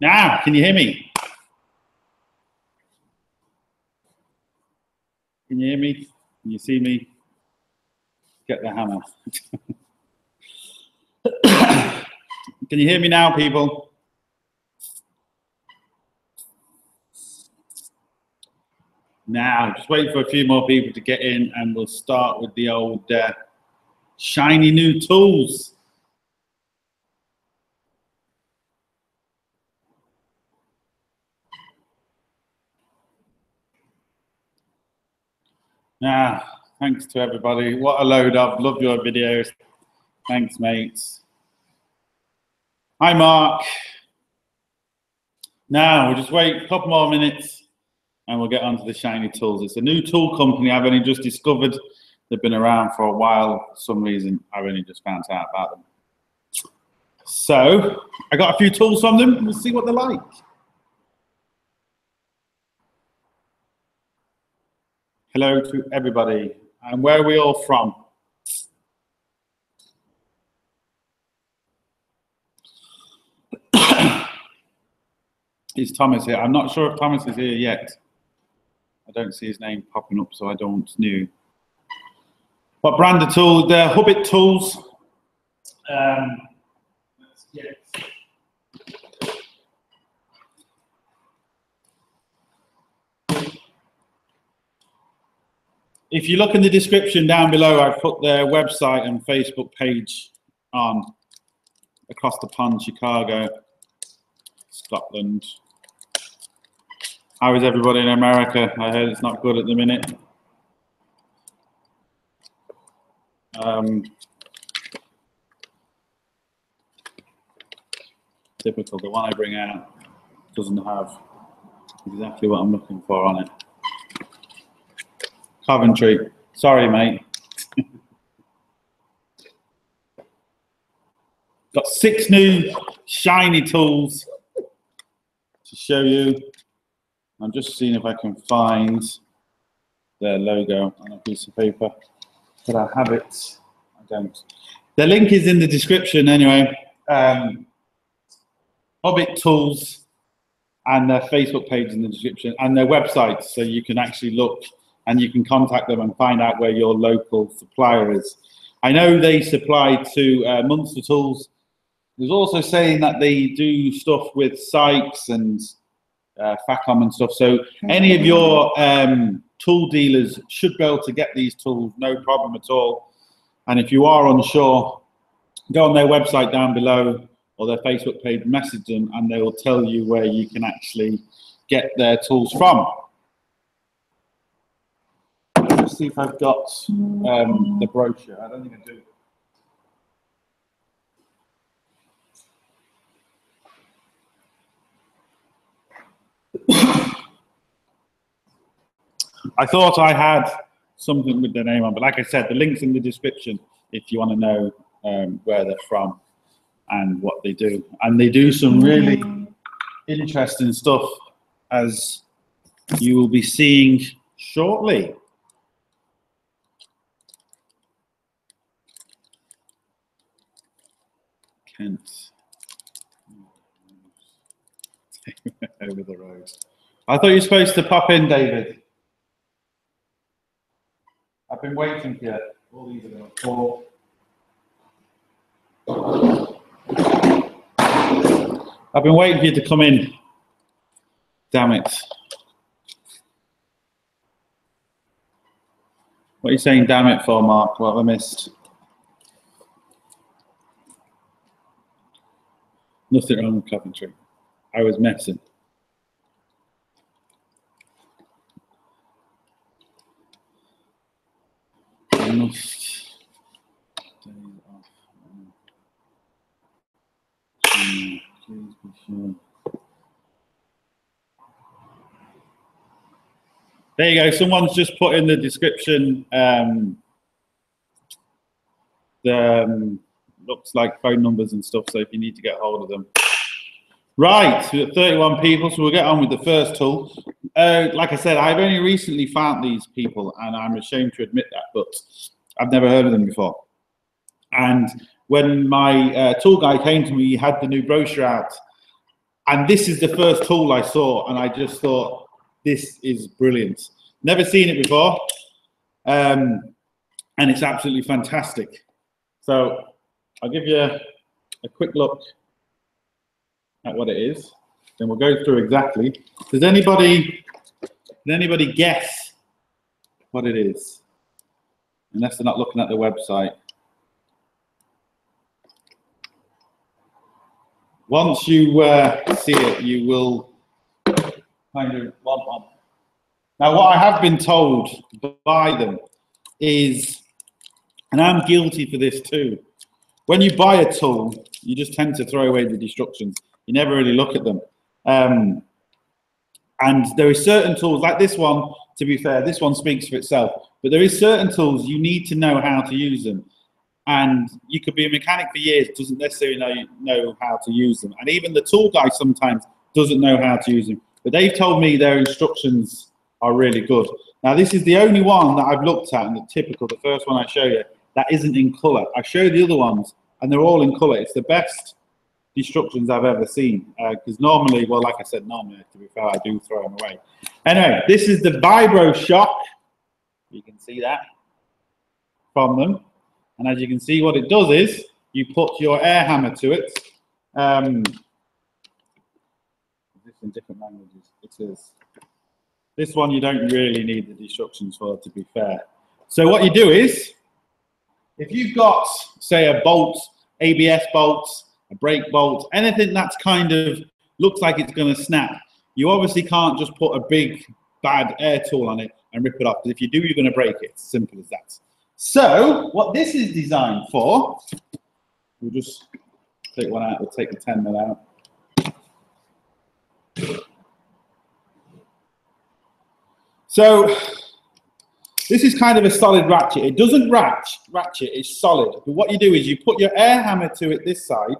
Now, can you hear me? Can you hear me? Can you see me? Get the hammer. Can you hear me now, people? Now, just wait for a few more people to get in and we'll start with the old shiny new tools. Now, thanks to everybody. What a load of, love your videos. Thanks, mates. Hi, Mark. Now, we'll just wait a couple more minutes and we'll get onto the shiny tools. It's a new tool company I've only just discovered. They've been around for a while. For some reason, I've only just found out about them. So, I got a few tools from them. We'll see what they're like. Hello to everybody. And where are we all from? Is Thomas here? I'm not sure if Thomas is here yet. I don't see his name popping up, so I don't know. What brand of tool? They're Hubitools. Let's get. If you look in the description down below, I've put their website and Facebook page on. Across the pond, Chicago, Scotland. How is everybody in America? I heard it's not good at the minute. Typical, the one I bring out doesn't have exactly what I'm looking for on it. Coventry, sorry mate. Got 6 new shiny tools to show you. I'm just seeing if I can find their logo on a piece of paper. But I have it. I don't. The link is in the description anyway. Hubitools and their Facebook page in the description and their website, so you can actually look and you can contact them and find out where your local supplier is. I know they supply to Munster Tools. There's also saying that they do stuff with Sykes and Facom and stuff. So any of your tool dealers should be able to get these tools, no problem at all. And if you are unsure, go on their website down below or their Facebook page, message them, and they will tell you where you can actually get their tools from. Let's see if I've got the brochure. I don't think I do. I thought I had something with their name on, but like I said, the link's in the description if you want to know where they're from and what they do. And they do some really interesting stuff, as you will be seeing shortly. Kent. Over the road. I thought you were supposed to pop in, David. I've been waiting for you. All these are full. I've been waiting for you to come in. Damn it. What are you saying damn it for, Mark? What have I missed? Nothing wrong with Coventry. I was messing. There you go. Someone's just put in the description looks like phone numbers and stuff, so if you need to get hold of them. Right, we've got 31 people, so we'll get on with the first tool. Like I said, I've only recently found these people, and I'm ashamed to admit that, but I've never heard of them before. And when my tool guy came to me, he had the new brochure out, And this is the first tool I saw, and I just thought, this is brilliant. Never seen it before, and it's absolutely fantastic. So I'll give you a quick look at what it is, then we'll go through exactly. Does anybody guess what it is? Unless they're not looking at the website. Once you see it, you will kind of want one. Now, what I have been told by them is, and I'm guilty for this too, when you buy a tool, you just tend to throw away the instructions. You never really look at them. And there are certain tools, like this one, to be fair, this one speaks for itself, but there is certain tools you need to know how to use them. And you could be a mechanic for years, doesn't necessarily know how to use them. And even the tool guy sometimes doesn't know how to use them. But they've told me their instructions are really good. Now, this is the only one that I've looked at, and the typical, the first one I show you, that isn't in color. I show the other ones, and they're all in color. It's the best instructions I've ever seen. Because normally, well, like I said, normally, to be fair, I do throw them away. Anyway, this is the Vibro Shock. You can see that from them. And as you can see, what it does is you put your air hammer to it. This in different languages. It is. This one you don't really need the instructions for, to be fair. So what you do is, if you've got, say, a bolt, ABS bolts, a brake bolt, anything that's kind of looks like it's going to snap, you obviously can't just put a big bad air tool on it and rip it off. Because if you do, you're going to break it. It's simple as that. So what this is designed for, we'll just take one out. We'll take the 10mm out. So this is kind of a solid ratchet. It doesn't ratchet, it's solid. But what you do is you put your air hammer to it this side,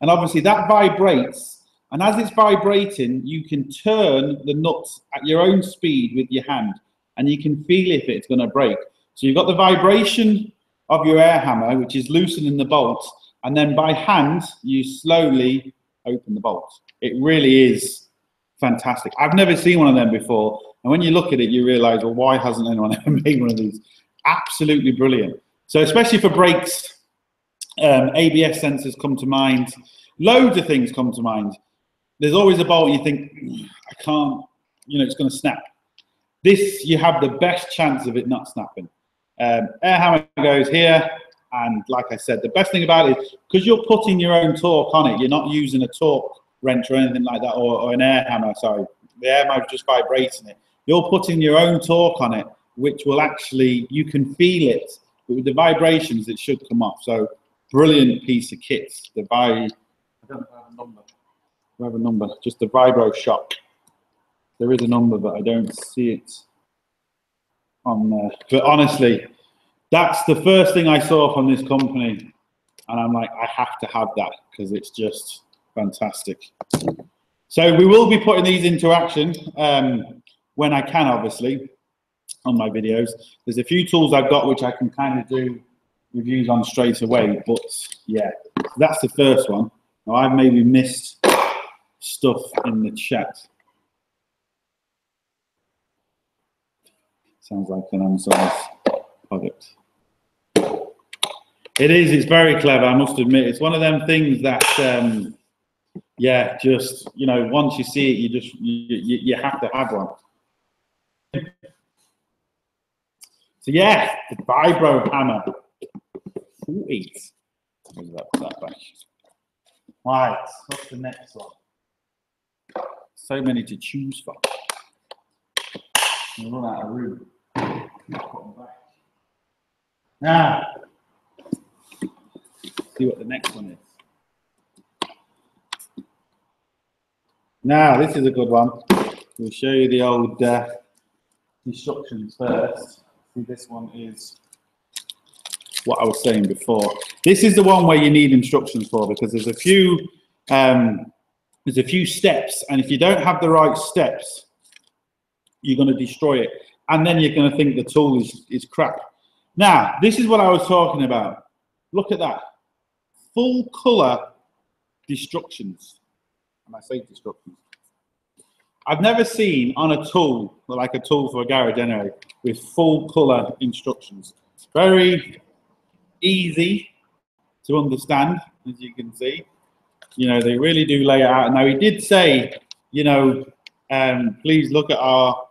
and obviously that vibrates. And as it's vibrating, you can turn the nuts at your own speed with your hand, and you can feel if it's going to break. So you've got the vibration of your air hammer, which is loosening the bolt, and then by hand, you slowly open the bolt. It really is fantastic. I've never seen one of them before. And when you look at it, you realize, well, why hasn't anyone ever made one of these? Absolutely brilliant. So especially for brakes, ABS sensors come to mind. Loads of things come to mind. There's always a bolt you think, I can't, it's going to snap. This, you have the best chance of it not snapping. Air hammer goes here. And like I said, the best thing about it is because you're putting your own torque on it, you're not using a torque wrench or anything like that, or an air hammer, sorry. The air hammer is just vibrating it. You're putting your own torque on it, which will actually, you can feel it, but with the vibrations, it should come off. So, brilliant piece of kit. I don't have a number. I have a number, just the Vibro Shock. There is a number, but I don't see it on there. But honestly, that's the first thing I saw from this company. And I'm like, I have to have that because it's just fantastic. So we will be putting these into action when I can, obviously, on my videos. There's a few tools I've got which I can kind of do reviews on straight away, but yeah, that's the first one. Now I've maybe missed stuff in the chat. Sounds like an Amazon product. It is, it's very clever, I must admit. It's one of them things that yeah, just, once you see it, you have to have one. So yeah, the Vibro hammer. 48. That back. Right, what's the next one? So many to choose from. We'll run out of room. Now, see what the next one is. Now, this is a good one. We'll show you the old instructions first. See, this one is what I was saying before. This is the one where you need instructions for, because there's a few steps, and if you don't have the right steps, you're going to destroy it, and then you're going to think the tool is crap. Now, this is what I was talking about. Look at that. Full color instructions. and my safety instructions. I've never seen on a tool, like a tool for a garage anyway, with full colour instructions. Very easy to understand, as you can see. You know, they really do lay it out. Now, he did say, you know, please look at our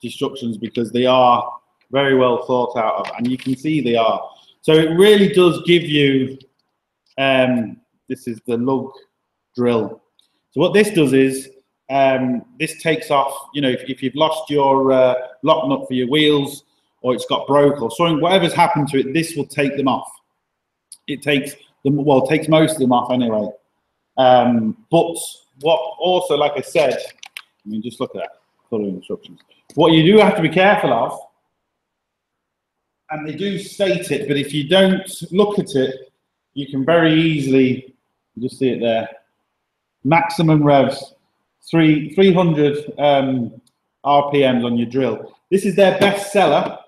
instructions because they are very well thought out of, and you can see they are. So it really does give you, this is the lug drill. So what this does is, this takes off, you know, if you've lost your lock nut for your wheels, or it's got broke or something, whatever's happened to it, this will take them off. It takes them, well, it takes most of them off anyway. But what also, like I said, I mean, just look at that, follow instructions. What you do have to be careful of, and they do state it, but if you don't look at it, you can very easily, you just see it there, maximum revs, 300 RPMs on your drill. This is their best seller.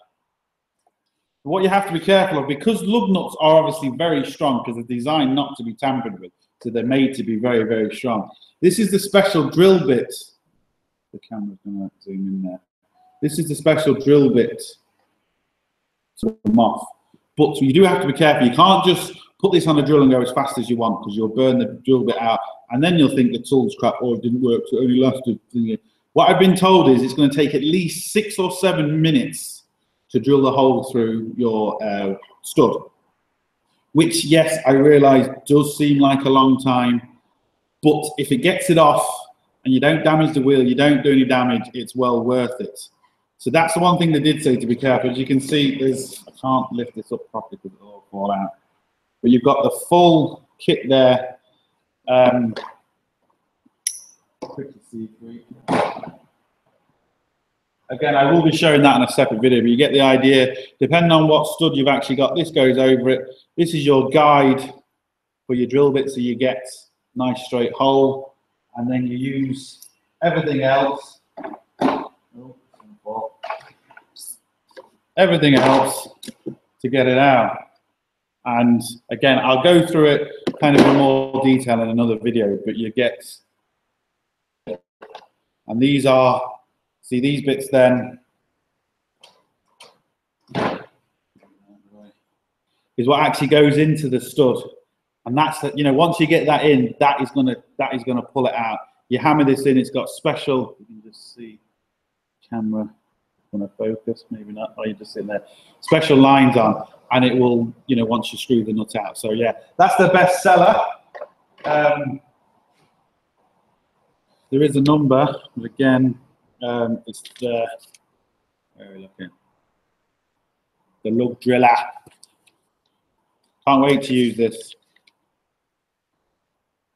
What you have to be careful of, because lug nuts are obviously very strong because they're designed not to be tampered with, so they're made to be very, very strong. This is the special drill bit. The camera's going to zoom in there. This is the special drill bit to come off. But you do have to be careful. You can't just put this on a drill and go as fast as you want, because you'll burn the drill bit out, and then you'll think the tool's crap or it didn't work, so it only lasted. What I've been told is it's going to take at least 6 or 7 minutes to drill the hole through your stud, which, yes, I realise does seem like a long time, but if it gets it off and you don't damage the wheel, you don't do any damage, it's well worth it. So that's the one thing they did say, to be careful. As you can see, there's, I can't lift this up properly because it'll all fall out, but you've got the full kit there. Quick to see for you. Again, I will be showing that in a separate video, but you get the idea. Depending on what stud you've actually got, this goes over it. This is your guide for your drill bit, so you get a nice straight hole, and then you use everything else. Everything else to get it out. And again, I'll go through it kind of in more detail in another video, but you get, and these are, see these bits then, is what actually goes into the stud. And that's, you know, once you get that in, that is gonna pull it out. You hammer this in, it's got special, you can just see, camera, gonna focus, maybe not, oh, you're just sitting there, special lines on, and it will, you know, once you screw the nut out. So yeah, that's the best seller. There is a number, but again, it's the, where are we looking? The lug driller. Can't wait to use this.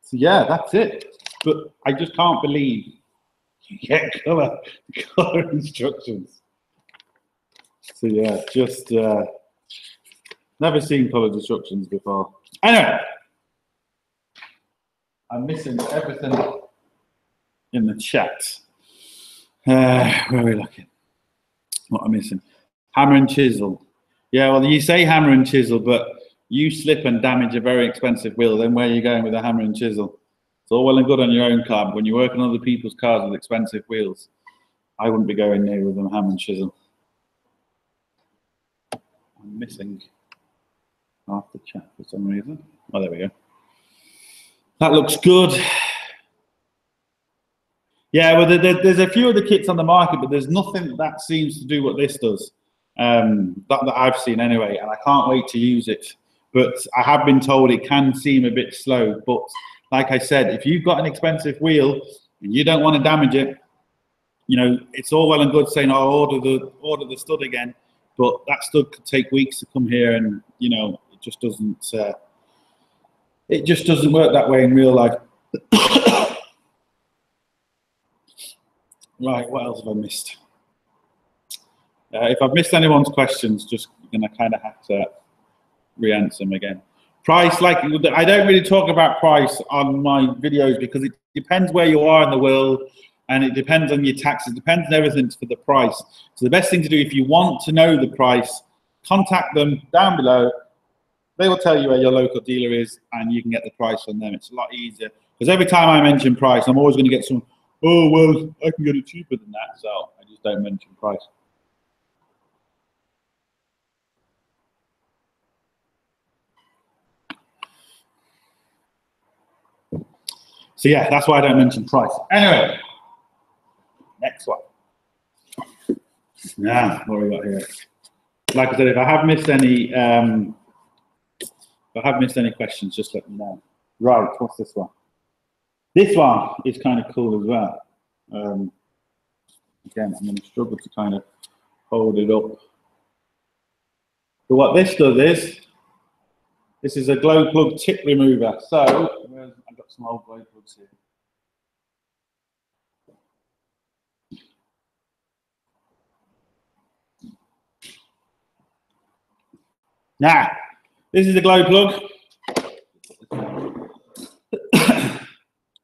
So yeah, that's it. But I just can't believe you get color instructions. So yeah, just never seen colored instructions before. Anyway, I'm missing everything in the chat. Where are we looking? What am I missing? Hammer and chisel. Yeah, well, you say hammer and chisel, but you slip and damage a very expensive wheel, then where are you going with a hammer and chisel? It's all well and good on your own car, but when you work on other people's cars with expensive wheels, I wouldn't be going near with a hammer and chisel. I'm missing half the chat for some reason. Oh, there we go. That looks good. Yeah, well, there's a few of the kits on the market, but there's nothing that seems to do what this does, that I've seen anyway, and I can't wait to use it. But I have been told it can seem a bit slow, but like I said, if you've got an expensive wheel and you don't want to damage it, you know, it's all well and good saying, oh, order the stud again, but that stud could take weeks to come here, and you know, it just doesn't work that way in real life. Right, what else have I missed? If I've missed anyone's questions, just gonna kind of have to re-answer them again. Price, like, I don't really talk about price on my videos because it depends where you are in the world, and it depends on your taxes, depends on everything for the price. So the best thing to do, if you want to know the price, contact them down below. They will tell you where your local dealer is, and you can get the price from them. It's a lot easier, Because every time I mention price, I'm always going to get some, oh, well, I can get it cheaper than that, so I just don't mention price. So yeah, that's why I don't mention price. Anyway, next one. Now, what have we got here? Like I said, if I have missed any questions, just let me know. Right, what's this one? This one is kind of cool as well. Again, I'm going to struggle to kind of hold it up. But what this does is, this is a glow plug tip remover. So, I've got some old glow plugs here. Now, this is a glow plug.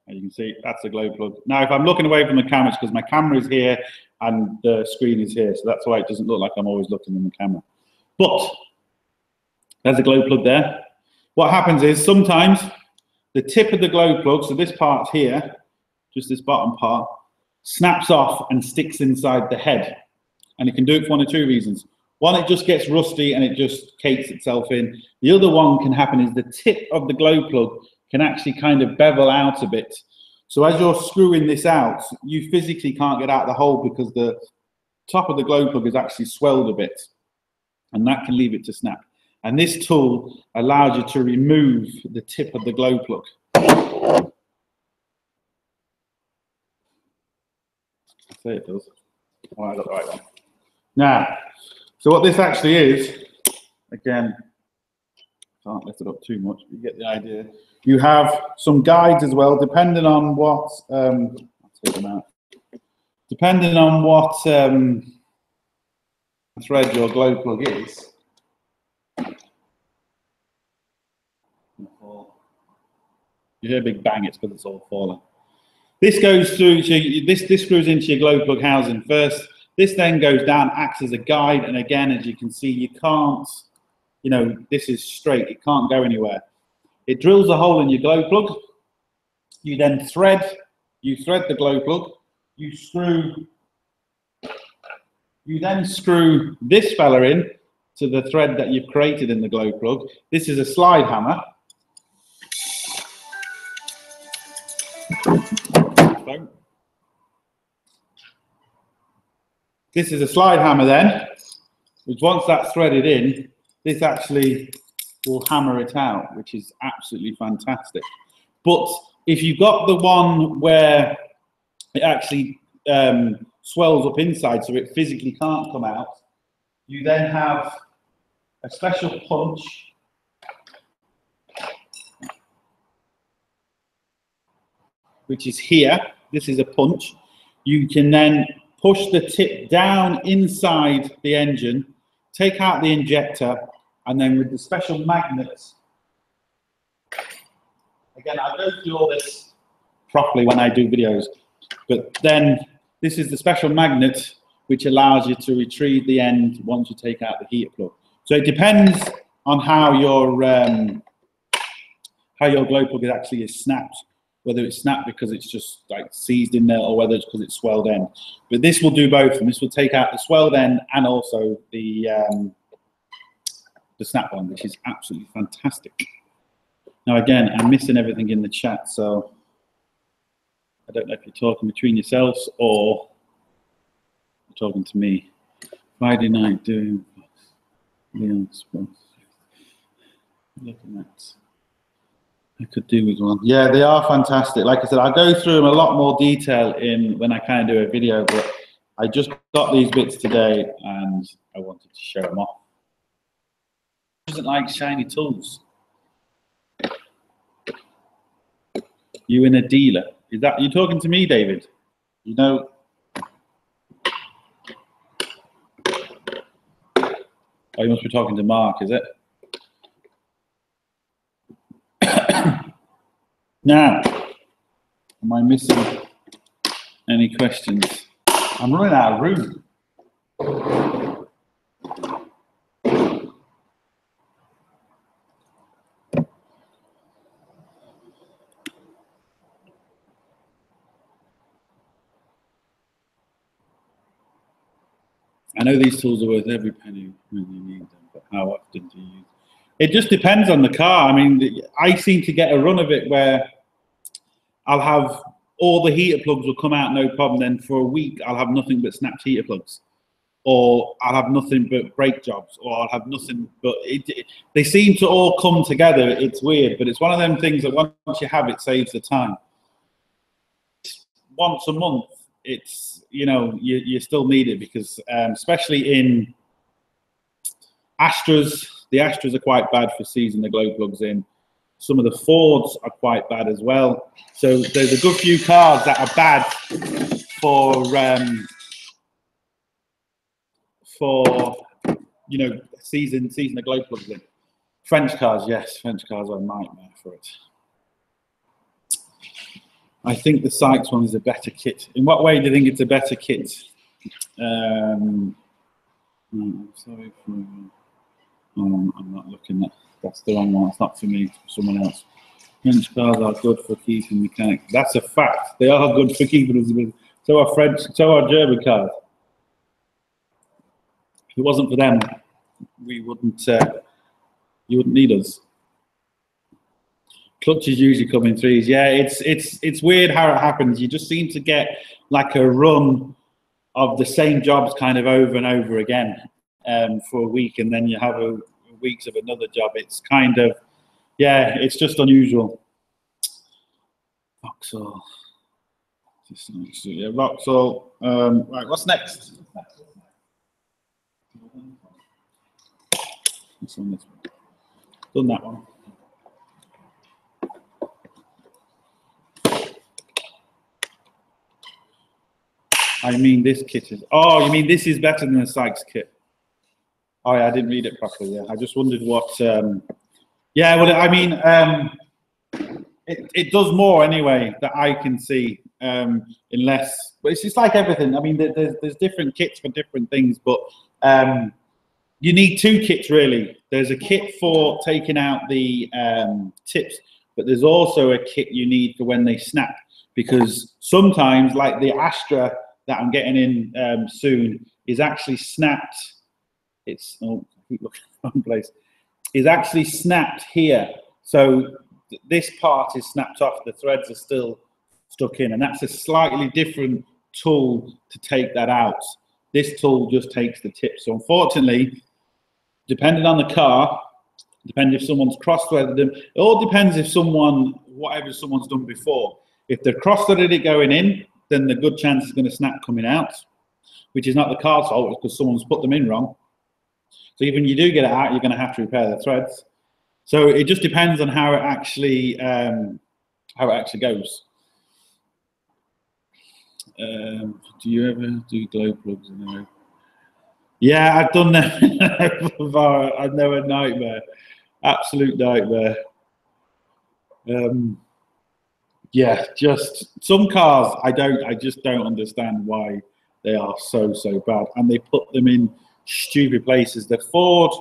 As you can see, that's a glow plug. Now, if I'm looking away from the camera, it's because my camera is here and the screen is here. So that's why it doesn't look like I'm always looking in the camera. But there's a glow plug there. What happens is sometimes the tip of the glow plug, so this part here, just this bottom part, snaps off and sticks inside the head. And it can do it for one of two reasons. One, it just gets rusty and it just cakes itself in. The other one can happen is the tip of the glow plug can actually kind of bevel out a bit. So as you're screwing this out, you physically can't get out the hole because the top of the glow plug is actually swelled a bit, and that can leave it to snap. And this tool allows you to remove the tip of the glow plug. I say it does. Oh, I got the right one. Now, so what this actually is, again, can't lift it up too much, but you get the idea. You have some guides as well, depending on what, I'll take them out. Depending on what thread your glow plug is. You hear a big bang, it's because it's all falling. This goes through, this screws into your glow plug housing first. This then goes down, acts as a guide, and again, as you can see, you can't, you know, this is straight, it can't go anywhere. It drills a hole in your glow plug. You then thread the glow plug. You then screw this fella in to the thread that you've created in the glow plug. This is a slide hammer. This is a slide hammer then, which once that's threaded in, this actually will hammer it out, which is absolutely fantastic. But if you've got the one where it actually swells up inside so it physically can't come out, you then have a special punch which is here. This is a punch. You can then push the tip down inside the engine, take out the injector, and then with the special magnets, again, I'll go through all this properly when I do videos, but then this is the special magnet which allows you to retrieve the end once you take out the heater plug. So it depends on how your glow plug actually is snapped, whether it's snapped because it's just like seized in there or whether it's because it's swelled end. But this will do both, and this will take out the swelled end and also the snap one, which is absolutely fantastic. Now again, I'm missing everything in the chat, so I don't know if you're talking between yourselves or you're talking to me. Friday night doing Leon Sports. Looking at, I could do with one. Yeah, they are fantastic. Like I said, I'll go through them a lot more detail in when I kind of do a video, but I just got these bits today and I wanted to show them off. Doesn't like shiny tools. You in a dealer? Is that you talking to me, David? You know. Oh, you must be talking to Mark, is it? Now, am I missing any questions? I'm running out of room. I know these tools are worth every penny when you need them, but how often do you use? It just depends on the car. I mean, I seem to get a run of it where I'll have all the heater plugs will come out no problem. Then for a week, I'll have nothing but snapped heater plugs, or I'll have nothing but brake jobs, or I'll have nothing but they seem to all come together. It's weird, but it's one of them things that once you have it, saves the time. Once a month, it's, you know, you still need it because especially in Astras, the Astras are quite bad for seizing the glow plugs in. Some of the Fords are quite bad as well. So there's a good few cars that are bad for you know, seizing the glow plugs in. French cars, yes, French cars are a nightmare for it. I think the Sykes one is a better kit. In what way do you think it's a better kit? Sorry for, I'm not looking at, that's the wrong one. It's not for me, it's for someone else. French cars are good for keeping mechanics. That's a fact. They are good for keeping us with. So are French, so are German cars. If it wasn't for them, we wouldn't. You wouldn't need us. Clutches usually come in threes. Yeah, it's weird how it happens. You just seem to get like a run of the same jobs kind of over and over again for a week, and then you have weeks of another job. It's kind of, yeah, it's just unusual. Vauxhall. Yeah, Vauxhall. Right, what's next? This one. Done that one. I mean, this kit is. Oh, you mean this is better than the Sykes kit? Oh, yeah, I didn't read it properly. Yeah, I just wondered what. Yeah, well, I mean, it does more anyway that I can see. Unless, but it's just like everything. I mean, there's different kits for different things, but you need two kits really. There's a kit for taking out the tips, but there's also a kit you need for when they snap, because sometimes, like the Astra that I'm getting in soon, is actually snapped. It's, oh, I keep looking at the wrong place. Is actually snapped here. So this part is snapped off. The threads are still stuck in, and that's a slightly different tool to take that out. This tool just takes the tip. So unfortunately, depending on the car, depending if someone's cross-threaded them, it all depends if whatever someone's done before. If they're cross-threaded it going in, then the good chance is going to snap coming out, which is not the car's fault, it's because someone's put them in wrong. So even when you do get it out, you're going to have to repair the threads. So it just depends on how it actually goes. Do you ever do glow plugs in there? Yeah, I've done that. I know, a nightmare, absolute nightmare. Yeah, just some cars I just don't understand why they are so bad, and they put them in stupid places. The Ford,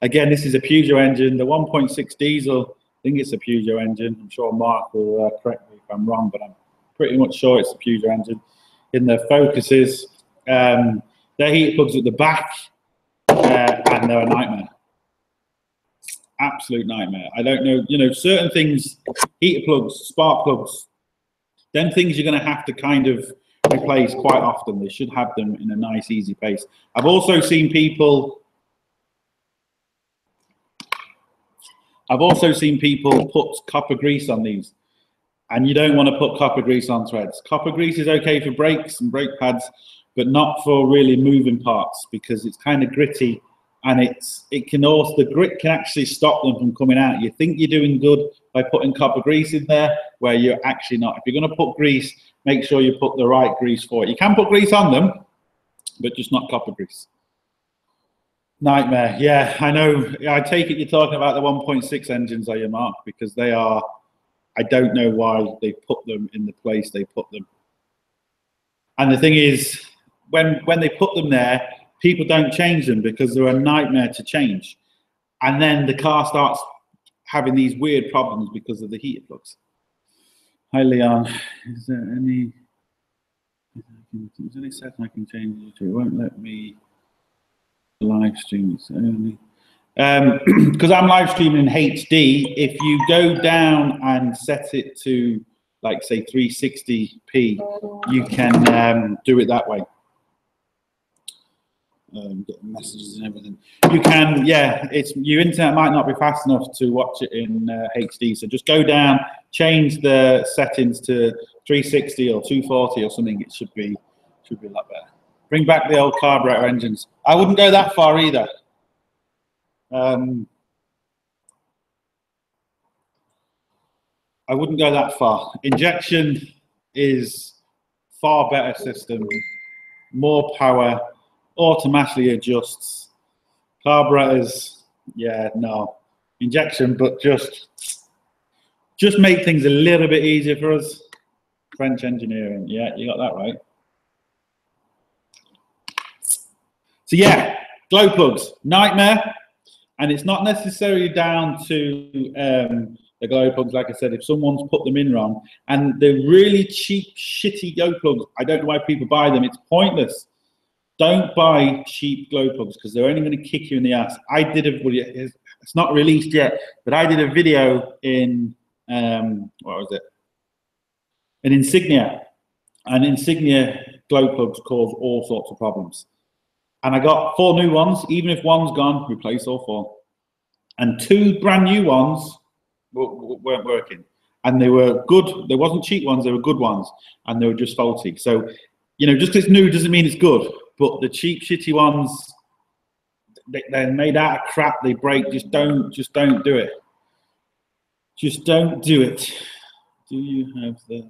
again, this is a Peugeot engine. The 1.6 diesel, I think it's a Peugeot engine. I'm sure Mark will correct me if I'm wrong, but I'm pretty much sure it's a Peugeot engine. In the Focuses, their heater plugs at the back, and they're a nightmare. Absolute nightmare. I don't know, you know, certain things, heater plugs, spark plugs, them things you're going to have to kind of replace quite often. They should have them in a nice, easy pace. I've also seen people put copper grease on these, and you don't want to put copper grease on threads. Copper grease is okay for brakes and brake pads, but not for really moving parts, because it's kind of gritty, and the grit can actually stop them from coming out. You think you're doing good by putting copper grease in there, where you're actually not. If you're going to put grease, make sure you put the right grease for it. You can put grease on them, but just not copper grease. Nightmare. Yeah, I know. I take it you're talking about the 1.6 engines, are you, Mark? Because they are, I don't know why they put them in the place they put them. And the thing is, when they put them there, people don't change them because they're a nightmare to change. And then the car starts having these weird problems because of the heater plugs. Hi, Leon. Is there any setting I can change it to? It won't let me live streams only. Because I'm live streaming in HD, if you go down and set it to, like, say 360p, you can do it that way. Get messages and everything. You can, yeah. It's your internet might not be fast enough to watch it in HD, so just go down, change the settings to 360 or 240 or something. It should be a lot better. Bring back the old carburetor engines. I wouldn't go that far either. I wouldn't go that far. Injection is far better system, more power, automatically adjusts. Carburetors, yeah, no. Injection, but just make things a little bit easier for us. French engineering, yeah, you got that right. So yeah, glow plugs, nightmare. And it's not necessarily down to the glow plugs, like I said, if someone's put them in wrong. And the really cheap, shitty glow plugs, I don't know why people buy them, it's pointless. Don't buy cheap glow plugs because they're only going to kick you in the ass. I did it's not released yet, but I did a video in, what was it? An Insignia. And Insignia glow plugs cause all sorts of problems. And I got 4 new ones. Even if one's gone, replace all 4. And 2 brand new ones weren't working. And they were good. They wasn't cheap ones. They were good ones. And they were just faulty. So, you know, just because it's new doesn't mean it's good. But the cheap, shitty ones, they're made out of crap. They break. Just don't do it. Just don't do it. Do you have the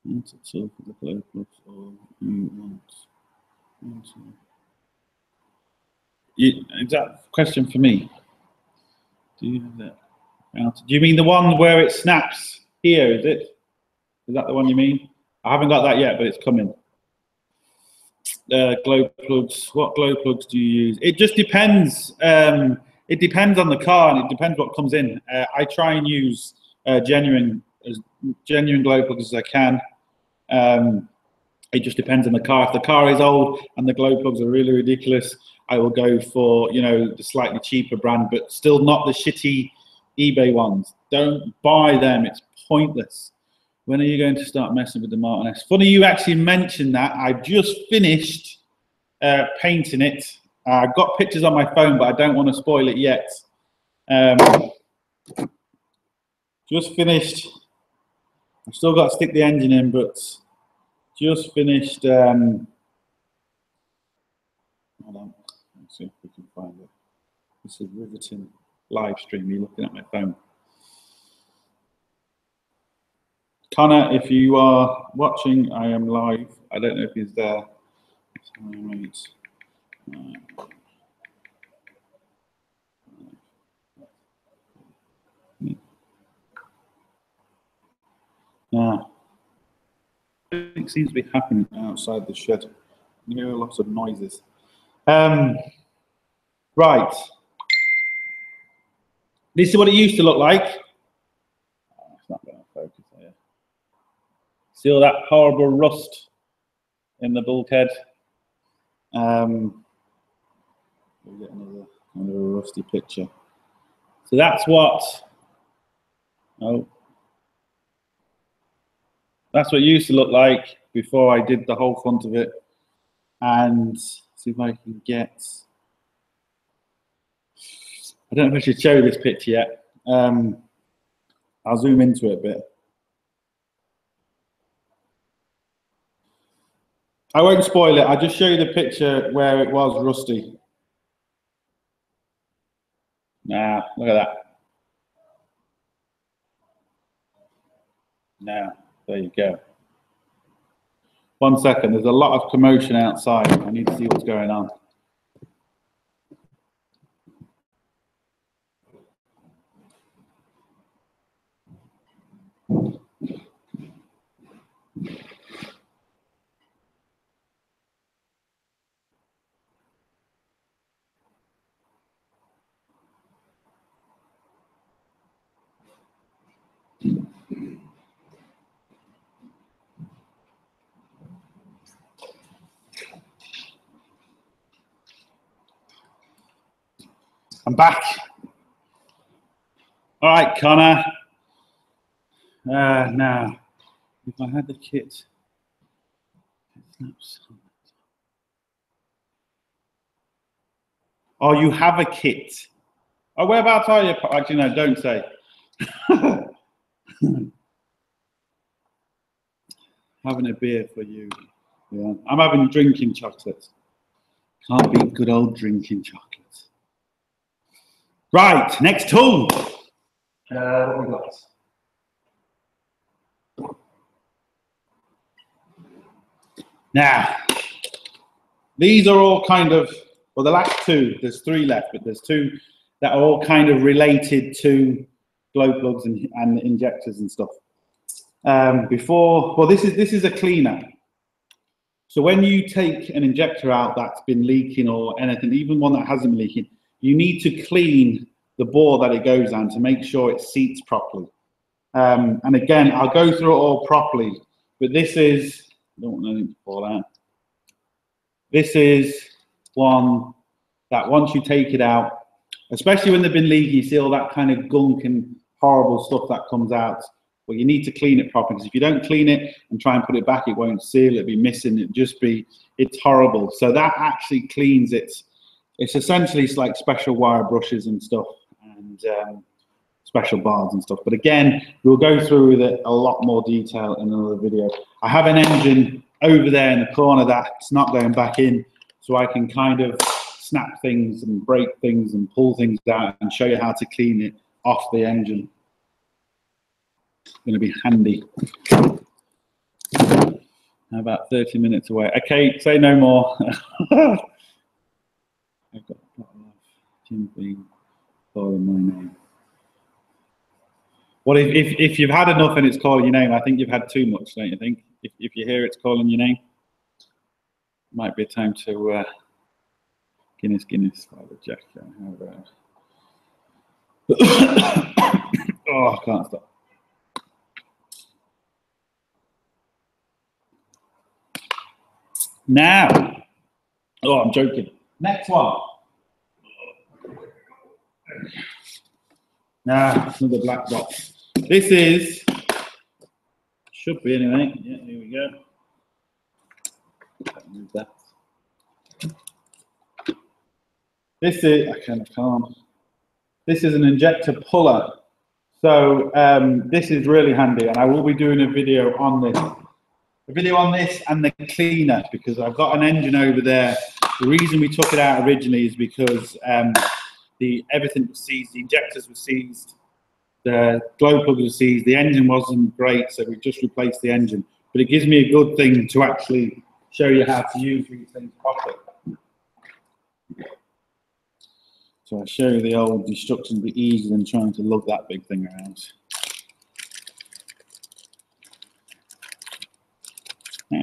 answer to the glow plugs, or you want? Is that a question for me? Do you have that answer? Do you mean the one where it snaps here? Is it? Is that the one you mean? I haven't got that yet, but it's coming. Glow plugs. What glow plugs do you use? It just depends. It depends on the car, and it depends what comes in. I try and use genuine glow plugs as I can. It just depends on the car. If the car is old and the glow plugs are really ridiculous, I will go for, you know, the slightly cheaper brand, but still not the shitty eBay ones. Don't buy them. It's pointless. When are you going to start messing with the Martin S? Funny you actually mentioned that. I've just finished painting it. I've got pictures on my phone, but I don't want to spoil it yet. Just finished. I've still got to stick the engine in, but just finished. Hold on. Let's see if we can find it. This is riveting live stream. You're looking at my phone. Connor, if you are watching, I am live. I don't know if he's there. Now, it seems to be happening outside the shed. You hear lots of noises. Right. This is what it used to look like. Oh, it's not going to focus here. See all that horrible rust in the bulkhead? We'll get another rusty picture. So that's what. Oh. That's what it used to look like before I did the whole front of it. And see if I can get. I don't know if I should show you this picture yet. I'll zoom into it a bit. I won't spoil it. I'll just show you the picture where it was rusty. Nah, look at that. Now, there you go. 1 second, there's a lot of commotion outside. I need to see what's going on. I'm back. All right, Connor. Now, if I had the kit, oh, you have a kit. Oh, whereabouts are you? Actually, no, don't say. Having a beer for you. Yeah, I'm having drinking chocolate. Can't beat good old drinking chocolate. Right, next tool. What have we got? Now, these are all kind of, well, the last two, there's three left, but there's two that are all kind of related to glow plugs and injectors and stuff. This is a cleaner. So when you take an injector out that's been leaking or anything, even one that hasn't been leaking, you need to clean the bore that it goes down to make sure it seats properly. And again, I'll go through it all properly, but this is, I don't want anything to fall out. This is one that once you take it out, especially when they've been leaking, you see all that kind of gunk and horrible stuff that comes out. Well, you need to clean it properly, because if you don't clean it and try and put it back, it won't seal, it'll be missing, it's horrible. So that actually cleans it. It's essentially, it's like special wire brushes and stuff, and special bars and stuff. But again, we'll go through with it a lot more detail in another video. I have an engine over there in the corner that's not going back in, so I can kind of snap things and break things and pull things out and show you how to clean it off the engine. It's going to be handy. About 30 minutes away. Okay, say no more. I've got a lot of Jim being calling my name. Well, if you've had enough and it's calling your name, I think you've had too much, don't you think? If you hear it's calling your name, might be a time to Guinness, Father Jack. Oh, I can't stop. Now, oh, I'm joking. Next one. Now, another black box. This is, should be anyway. Yeah, here we go. Move that. This is, I can't. This is an injector puller. So this is really handy, and I will be doing a video on this. A video on this and the cleaner, because I've got an engine over there. The reason we took it out originally is because everything was seized, the injectors were seized, the glow plug was seized, the engine wasn't great, so we just replaced the engine. But it gives me a good thing to actually show you how to use these things properly. So I'll show you the old instructions, be easier than trying to lug that big thing around. Yeah.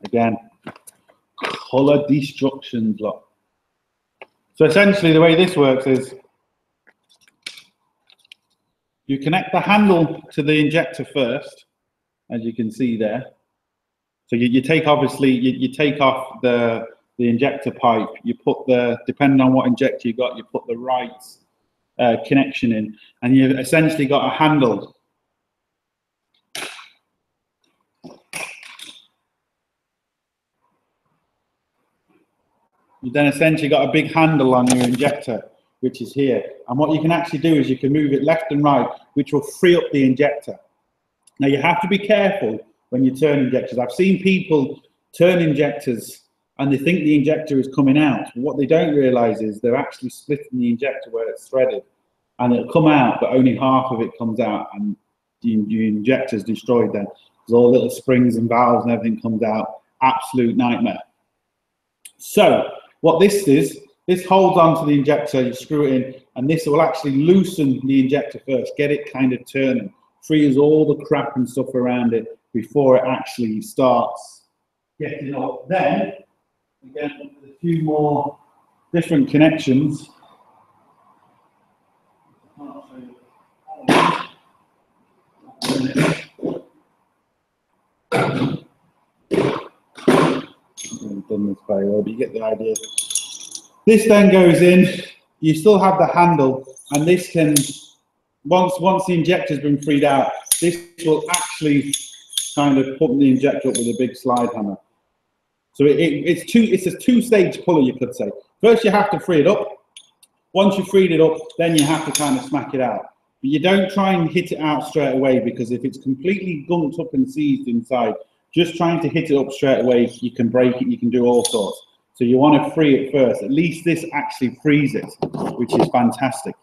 Again, color destructions lot. So essentially the way this works is you connect the handle to the injector first, as you can see there. So you take, obviously, you take off the injector pipe, you put the, depending on what injector you got, you put the right connection in, and you've essentially got a handle. You then essentially got a big handle on your injector, which is here. And what you can actually do is you can move it left and right, which will free up the injector. Now you have to be careful when you turn injectors. I've seen people turn injectors and they think the injector is coming out. What they don't realize is they're actually splitting the injector where it's threaded, and it'll come out, but only half of it comes out, and the injector's destroyed then. There's all little springs and valves and everything comes out. Absolute nightmare. So what this is, this holds onto the injector, you screw it in, and this will actually loosen the injector first, get it kind of turning, frees all the crap and stuff around it before it actually starts getting up. Then, again, with a few more different connections. done this very well, but you get the idea. This then goes in. You still have the handle, and this can, once the injector's been freed out, this will actually kind of pump the injector up with a big slide hammer. So it's a two-stage puller, you could say. First, you have to free it up. Once you've freed it up, then you have to kind of smack it out. But you don't try and hit it out straight away, because if it's completely gunked up and seized inside, just trying to hit it up straight away, you can break it, you can do all sorts. So you want to free it first. At least this actually frees it, which is fantastic.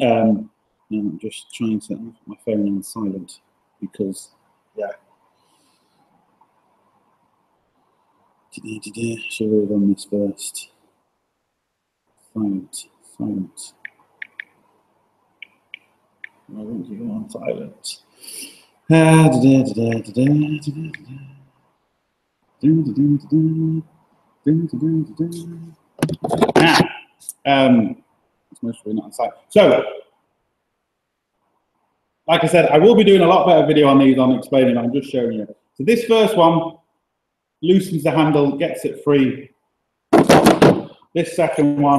I'm just trying to have my phone on silent because, yeah. Should we run this first? Silent. Why won't you go on silent? Now, it's mostly not on silent. So, like I said, I will be doing a lot better video on these on explaining. I'm just showing you. So this first one loosens the handle, gets it free. This second one,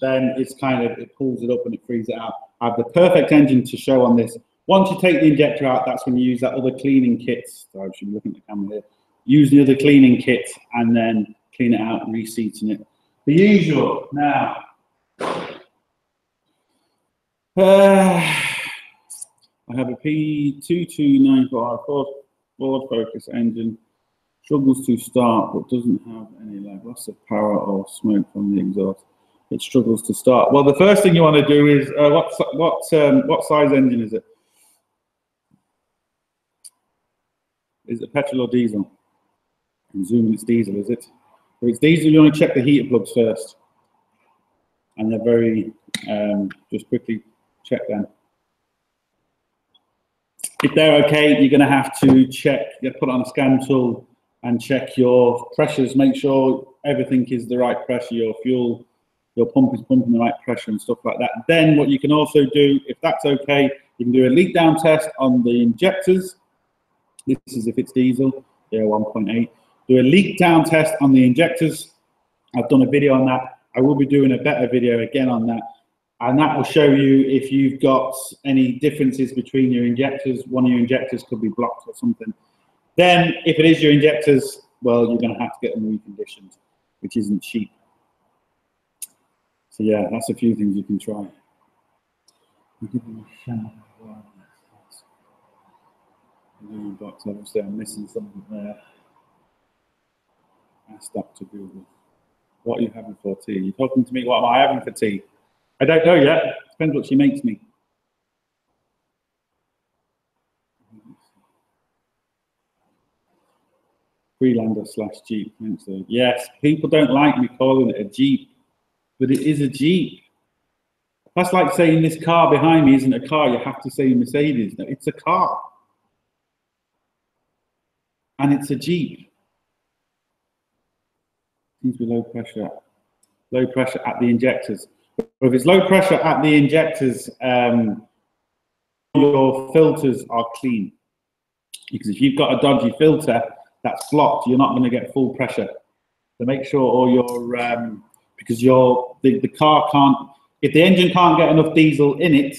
then it's kind of, it pulls it up and it frees it out. I have the perfect engine to show on this. Once you take the injector out, that's when you use that other cleaning kit. So I should be looking at the camera here. Use the other cleaning kit and then clean it out and reseating it. The usual. Now, I have a P2294 Ford Focus engine. Struggles to start, but doesn't have any loss of power or smoke from the exhaust. It struggles to start. Well, the first thing you want to do is what size engine is it? Is it petrol or diesel? I'm assuming it's diesel, is it? If it's diesel, you want to check the heater plugs first, and they're very just quickly check them. If they're okay, you're going to have to check. You put on a scan tool and check your pressures. Make sure everything is the right pressure. Your fuel, your pump is pumping the right pressure and stuff like that. Then what you can also do, if that's okay, you can do a leak down test on the injectors. This is if it's diesel, yeah, 1.8. Do a leak down test on the injectors. I've done a video on that. I will be doing a better video again on that. And that will show you if you've got any differences between your injectors. One of your injectors could be blocked or something. Then, if it is your injectors, well, you're going to have to get them reconditioned, which isn't cheap. So yeah, that's a few things you can try. I'll give them a shout. Box, obviously, I'm missing something there. Ask Dr. Google. What are you having for tea? You're talking to me, what am I having for tea? I don't know yet. Depends what she makes me. Freelander / Jeep. Thanks, though. Yes, people don't like me calling it a Jeep, but it is a Jeep. That's like saying this car behind me isn't a car. You have to say Mercedes. No, it's a car. And it's a Jeep. Seems to be low pressure at the injectors. If it's low pressure at the injectors, your filters are clean. Because if you've got a dodgy filter that's blocked, you're not going to get full pressure. So make sure all your, because the car can't, if the engine can't get enough diesel in it,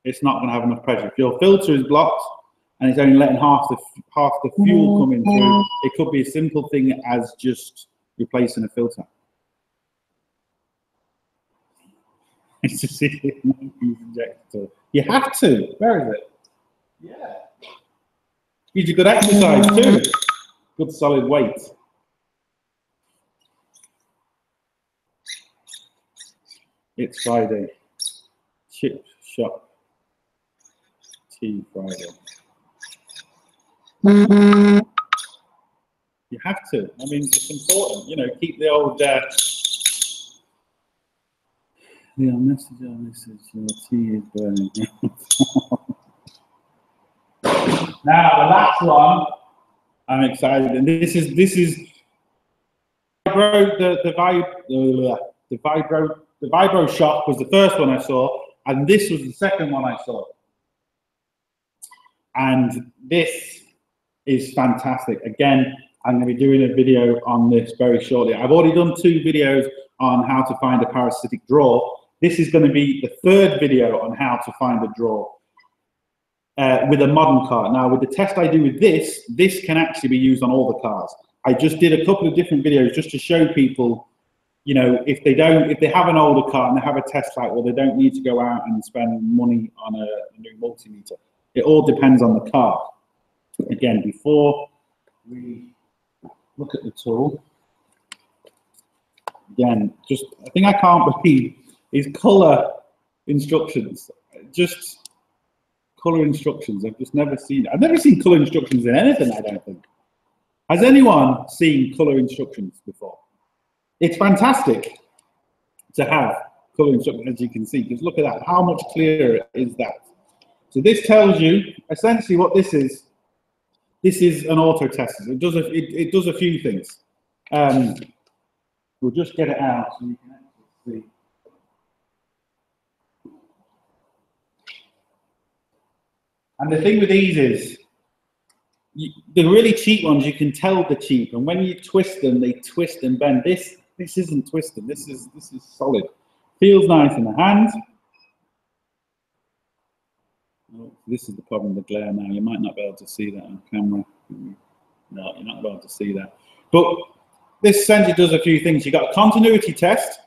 it's not going to have enough pressure. If your filter is blocked and it's only letting half the fuel coming through, it could be a simple thing as just replacing a filter. It's just injector. You have to. Where is it? Yeah. Gives you good exercise too. Good solid weight. It's Friday. Chip shop. Tea Friday. You have to. I mean, it's important. You know, keep the old. Yeah, message. Your tea is burning. Now the last one, I'm excited, and this is the vibro shock was the first one I saw, and this was the second one I saw, and this is fantastic. Again, I'm going to be doing a video on this very shortly. I've already done 2 videos on how to find a parasitic draw. This is going to be the 3rd video on how to find a draw with a modern car. Now, with the test I do with this can actually be used on all the cars. I just did a couple of different videos just to show people, you know, if they have an older car and they have a test light, well, they don't need to go out and spend money on a new multimeter. It all depends on the car. Again, before we look at the tool, again, just, I think I can't believe is color instructions. Just color instructions. I've just never seen, I've never seen color instructions in anything, I don't think. Has anyone seen color instructions before? It's fantastic to have color instructions, as you can see, because look at that, how much clearer is that? So this tells you essentially what this is. This is an auto tester. It does a few things. We'll just get it out so you can actually see. And the thing with these is, the really cheap ones, you can tell they're cheap, and when you twist them, they twist and bend. This isn't twisting. This is solid. Feels nice in the hand. Oh, this is the problem with the glare now. You might not be able to see that on camera. No, you're not able to see that. But this sensor does a few things. You've got a continuity test.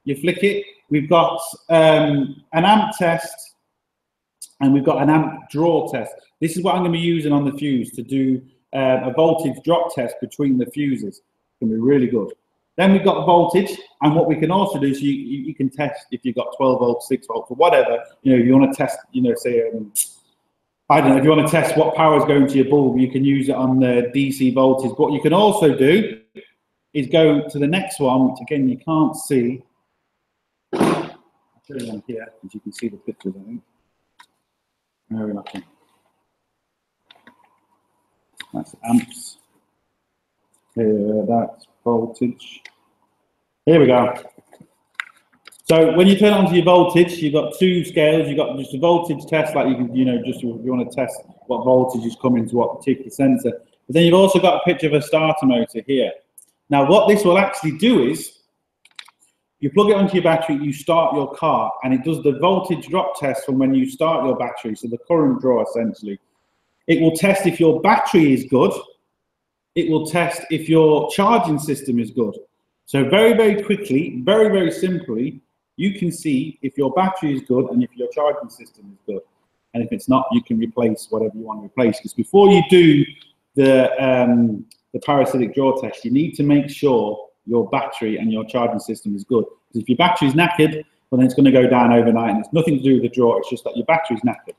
You flick it. We've got an amp test, and we've got an amp draw test. This is what I'm going to be using on the fuse to do a voltage drop test between the fuses. It's going to be really good. Then we've got the voltage, and what we can also do is you can test if you've got 12 volts, 6 volts, or whatever. You know, if you want to test, you know, say, I don't know, if you want to test what power is going to your bulb, you can use it on the DC voltage. What you can also do is go to the next one, which again you can't see. I'll show you one here, as you can see the pictures, I think. Very lucky. That's amps. Here, that's voltage. Here we go. So when you turn on to your voltage, you've got 2 scales. You've got just a voltage test, like you can, you know, just if you want to test what voltage is coming to what particular sensor. But then you've also got a picture of a starter motor here. Now, what this will actually do is, you plug it onto your battery, you start your car, and it does the voltage drop test from when you start your battery, so the current draw essentially. It will test if your battery is good. It will test if your charging system is good. So very, very quickly, very, very simply, you can see if your battery is good and if your charging system is good. And if it's not, you can replace whatever you want to replace. Because before you do the parasitic draw test, you need to make sure your battery and your charging system is good. Because if your battery is knackered, well, then it's going to go down overnight, and it's nothing to do with the draw. It's just that your battery is knackered.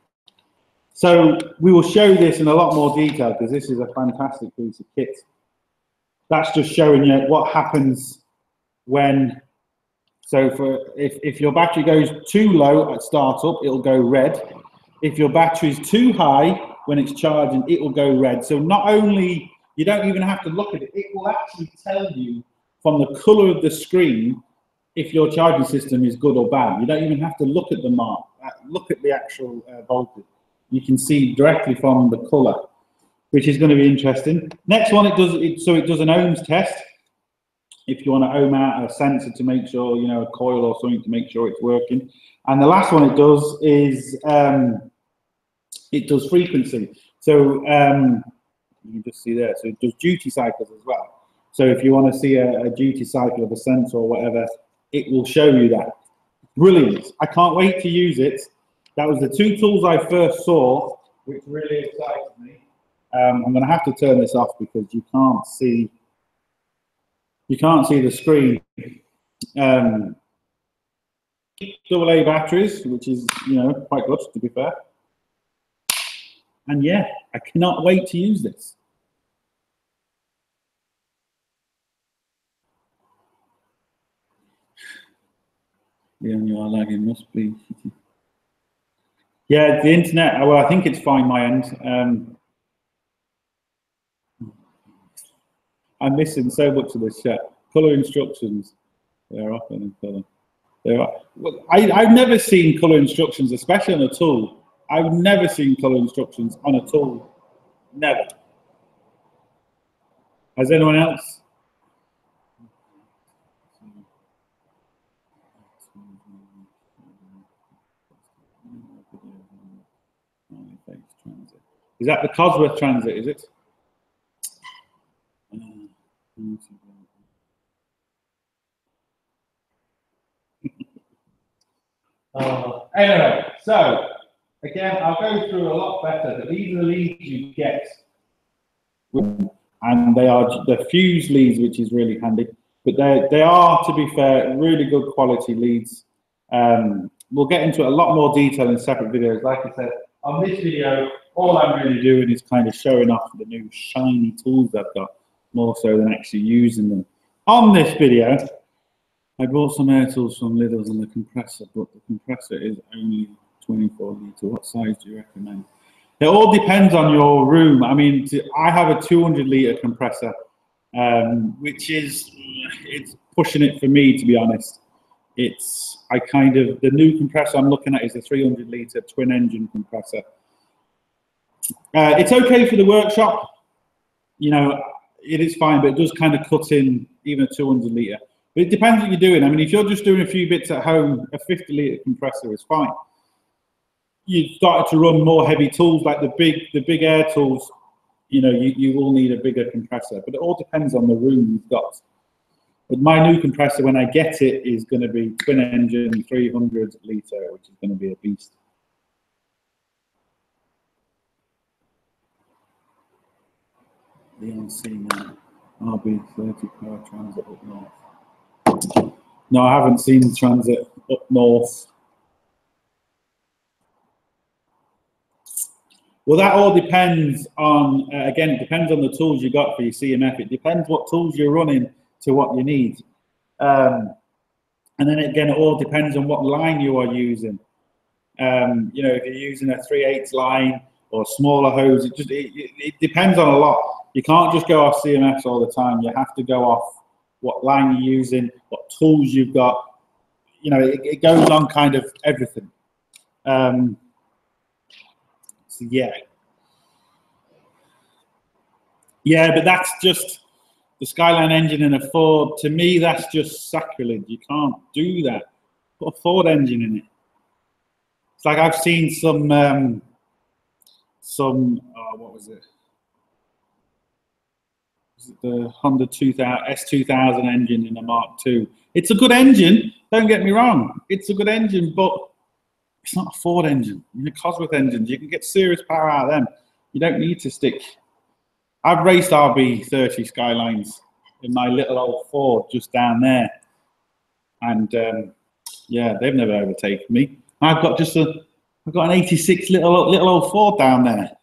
So we will show this in a lot more detail because this is a fantastic piece of kit. That's just showing you what happens when, so if your battery goes too low at startup, it'll go red. If your battery is too high when it's charging, it will go red. So not only, you don't even have to look at it, it will actually tell you from the color of the screen if your charging system is good or bad. You don't even have to look at the mark, look at the actual voltage. You can see directly from the color, which is going to be interesting. Next one, it does an ohms test. If you want to ohm out a sensor to make sure, you know, a coil or something to make sure it's working. And the last one it does is it does frequency. So you can just see there. So it does duty cycles as well. So if you want to see a duty cycle of a sensor or whatever, it will show you that. Brilliant. I can't wait to use it. That was the 2 tools I first saw, which really excited me. I'm going to have to turn this off because you can't see the screen. AA batteries, which is, you know, quite good to be fair. And yeah, I cannot wait to use this. Yeah, you are lagging, must be. Yeah, the internet, well, I think it's fine my end. I'm missing so much of this chat. Color instructions, they're off in color. Well, I've never seen color instructions, especially on a tool. I've never seen color instructions on a tool, never. Has anyone else? Is that the Cosworth Transit, is it? Anyway, so again, I'll go through a lot better, but these are the leads you get. And they are the fused leads, which is really handy. But they are, to be fair, really good quality leads. We'll get into a lot more detail in separate videos. Like I said, on this video, all I'm really doing is kind of showing off the new shiny tools I've got, more so than actually using them. On this video, I bought some air tools from Lidl's and the compressor, but the compressor is only 24 litre. What size do you recommend? It all depends on your room. I mean, I have a 200 litre compressor, which is, it's pushing it for me, to be honest. The new compressor I'm looking at is a 300 litre twin engine compressor. It's okay for the workshop. You know, it is fine, but it does kind of cut in even a 200 litre. But it depends what you're doing. I mean, if you're just doing a few bits at home, a 50 litre compressor is fine. You started to run more heavy tools like the big air tools, you know, you will need a bigger compressor, but it all depends on the room you've got. But my new compressor, when I get it, is going to be twin engine 300 litre, which is going to be a beast. Leon C now, RB30 power transit up north. No, I haven't seen the transit up north. Well, that all depends on, again, it depends on the tools you got for your CMF. It depends what tools you're running to what you need. And then again, it all depends on what line you are using. You know, if you're using a 3/8 line or smaller hose, it depends on a lot. You can't just go off CMFs all the time. You have to go off what line you're using, what tools you've got. You know, it goes on kind of everything. So yeah, but that's just the Skyline engine in a Ford. To me, that's just sacrilege. You can't do that. Put a Ford engine in it. It's like I've seen some what was it? Was it the Honda S2000 engine in a Mark II? It's a good engine. Don't get me wrong. It's a good engine, but it's not a Ford engine. You know, Cosworth engines, you can get serious power out of them. You don't need to stick. I've raced RB30 Skylines in my little old Ford just down there. And yeah, they've never overtaken me. I've got an 86 little old Ford down there.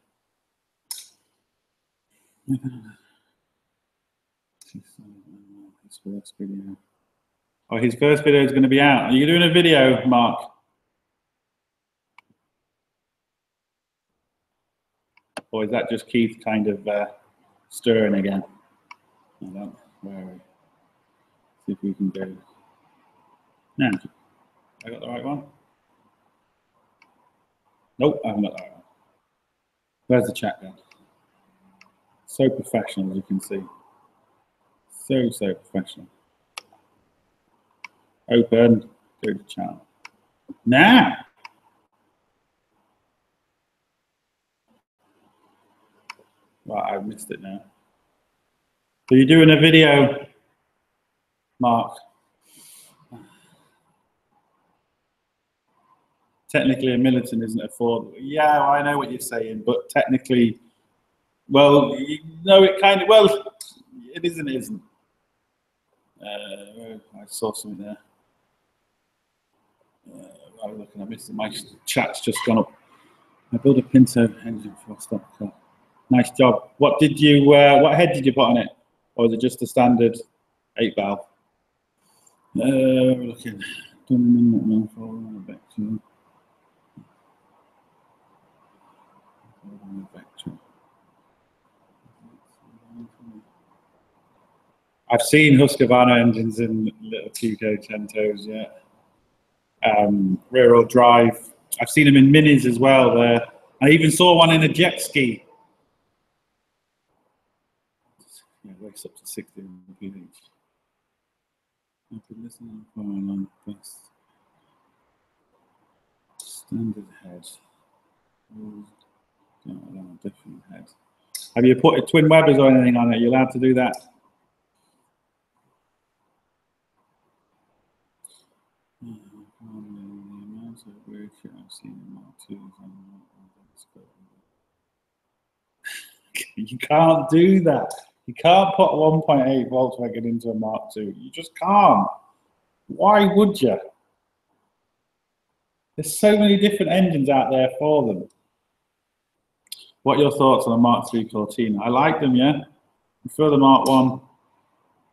Oh, his first video is going to be out. Are you doing a video, Mark? Or is that just Keith kind of stirring again? I don't know. Where are we? See if we can go. No, I got the right one. Nope, I haven't got the right one. Where's the chat then? So professional, as you can see. So professional. Open, go to channel. Now. Right, I've missed it now. So you're doing a video, Mark. Technically, a militant isn't a Ford. Yeah, I know what you're saying, but technically, well, no, it kind of, well, it isn't, it isn't. I saw something there. I was looking, I missed it. My chat's just gone up. I built a Pinto engine for a stock car. Nice job. What did you? What head did you put on it, or was it just a standard 8 valve? We're looking. I've seen Husqvarna engines in little Pico Centos, yeah. Rear-wheel drive. I've seen them in minis as well there. I even saw one in a jet ski. Yeah, race up to 60 PH. I've been listening for a long best. Standard head. Different head. Have you put twin webbers or anything on it? You're allowed to do that. You can't do that. You can't put a 1.8 Volkswagen into a Mark II. You just can't. Why would you? There's so many different engines out there for them. What are your thoughts on a Mark III Cortina? I like them, yeah. I prefer the Mark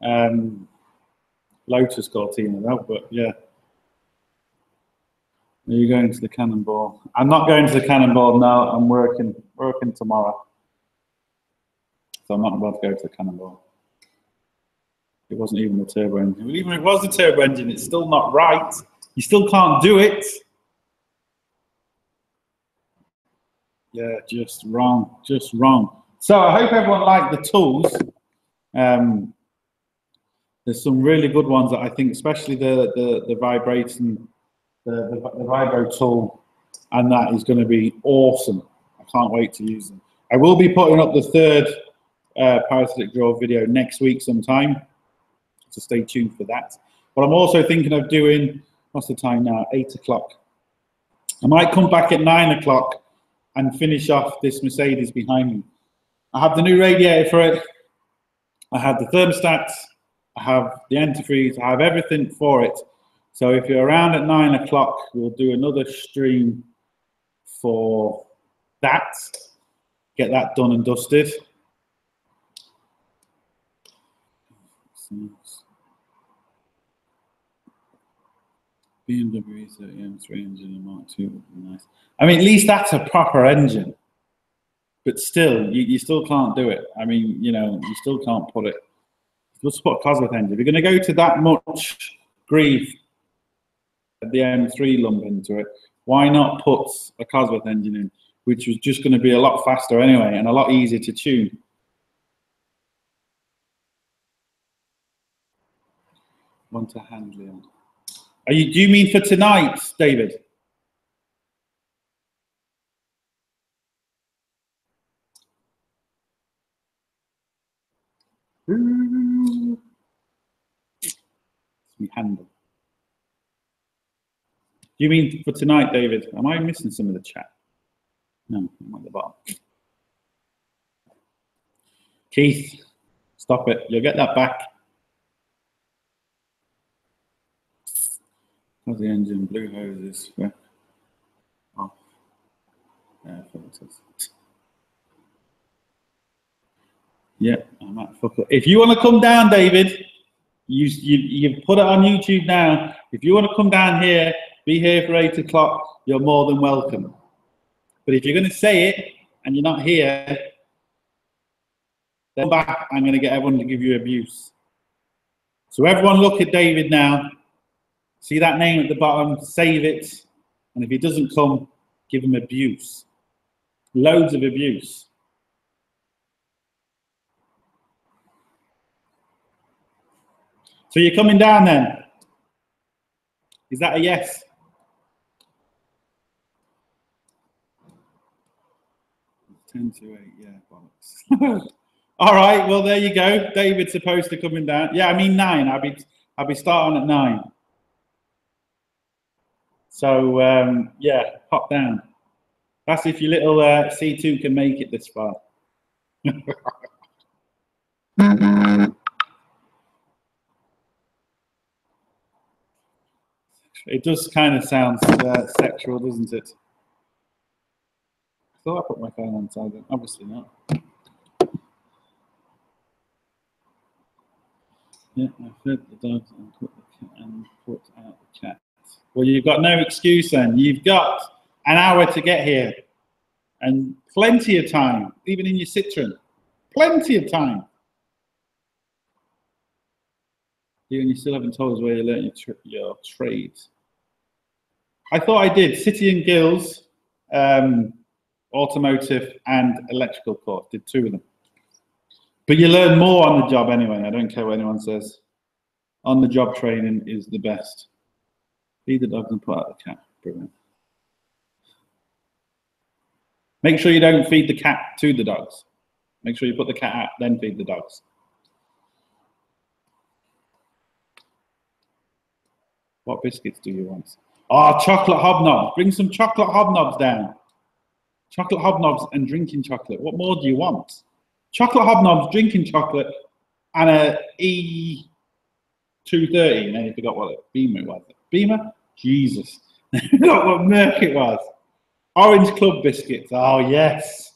I Lotus Cortina though, but yeah. Are you going to the Cannonball? I'm not going to the Cannonball now. I'm working tomorrow. So I'm not about to go to the Cannonball. It wasn't even the turbo engine. Even if it was the turbo engine, it's still not right. You still can't do it. Yeah, just wrong, just wrong. So I hope everyone liked the tools. There's some really good ones that I think, especially the vibrating, the vibro tool, and that is going to be awesome. I can't wait to use them. I will be putting up the third parasitic draw video next week sometime, so stay tuned for that. But I'm also thinking of doing, what's the time now? 8 o'clock. I might come back at 9 o'clock and finish off this Mercedes behind me. I have the new radiator for it. I have the thermostats. I have the antifreeze. I have everything for it. So if you're around at 9 o'clock, we'll do another stream for that. Get that done and dusted. BMW E30M3 engine and Mark II would be nice. I mean, at least that's a proper engine. But still, you still can't do it. I mean, you know, you still can't put it. Let's put a Cosworth engine. If you're going to go to that much grief at the M3 lump into it, why not put a Cosworth engine in, which was just going to be a lot faster anyway and a lot easier to tune. Want to handle it. Do you mean for tonight, David? We handle. Do you mean for tonight, David? Am I missing some of the chat? No, I'm at the bottom. Keith, stop it. You'll get that back. How's the engine? Blue hoses. Off. Filters. Yeah, I'm at fuck up. If you want to come down, David, you've put it on YouTube now. If you want to come down here, be here for 8 o'clock, you're more than welcome. But if you're going to say it and you're not here, then come back. I'm going to get everyone to give you abuse. So everyone look at David now. See that name at the bottom, save it. And if he doesn't come, give him abuse. Loads of abuse. So you're coming down then? Is that a yes? Ten to 8, yeah, bollocks. All right, well there you go. David's supposed to coming down. Yeah, I mean 9. I'll be starting at 9. So yeah, pop down. That's if your little C2 can make it this far. It does kind of sound sexual, doesn't it? I thought I put my phone on silent. Obviously not. Yeah, I fed the dogs and put out the cat. Well, you've got no excuse then. You've got an hour to get here. And plenty of time, even in your Citroen. Plenty of time. You still haven't told us where you learned your trade. I thought I did. City and Guilds, automotive and electrical course. Did 2 of them. But you learn more on the job anyway. I don't care what anyone says. On the job training is the best. Feed the dogs and put out the cat. Brilliant. Make sure you don't feed the cat to the dogs. Make sure you put the cat out, then feed the dogs. What biscuits do you want? Oh, chocolate hobnobs. Bring some chocolate hobnobs down. Chocolate hobnobs and drinking chocolate. What more do you want? Chocolate hobnobs, drinking chocolate, and a E230. And you forgot what Beamer was. Beamer? Jesus. I forgot what Merc it was. Orange Club biscuits. Oh, yes.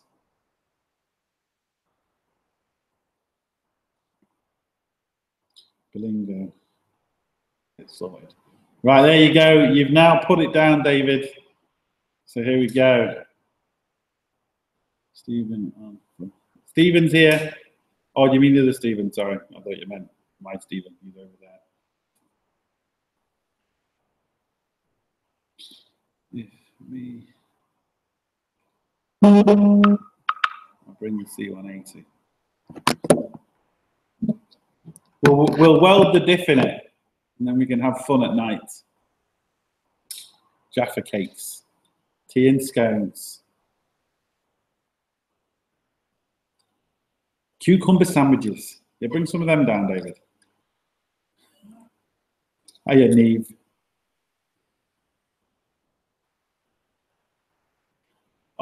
Bilingo. It's sorted. Right, there you go. You've now put it down, David. So here we go. Stephen. Oh, Stephen's here. Oh, do you mean the other Stephen? Sorry, I thought you meant my Stephen. He's over there. If me. I'll bring the C180. We'll weld the diff in it, and then we can have fun at night. Jaffa cakes, tea and scones, cucumber sandwiches. Yeah, bring some of them down, David. Hiya, Neve.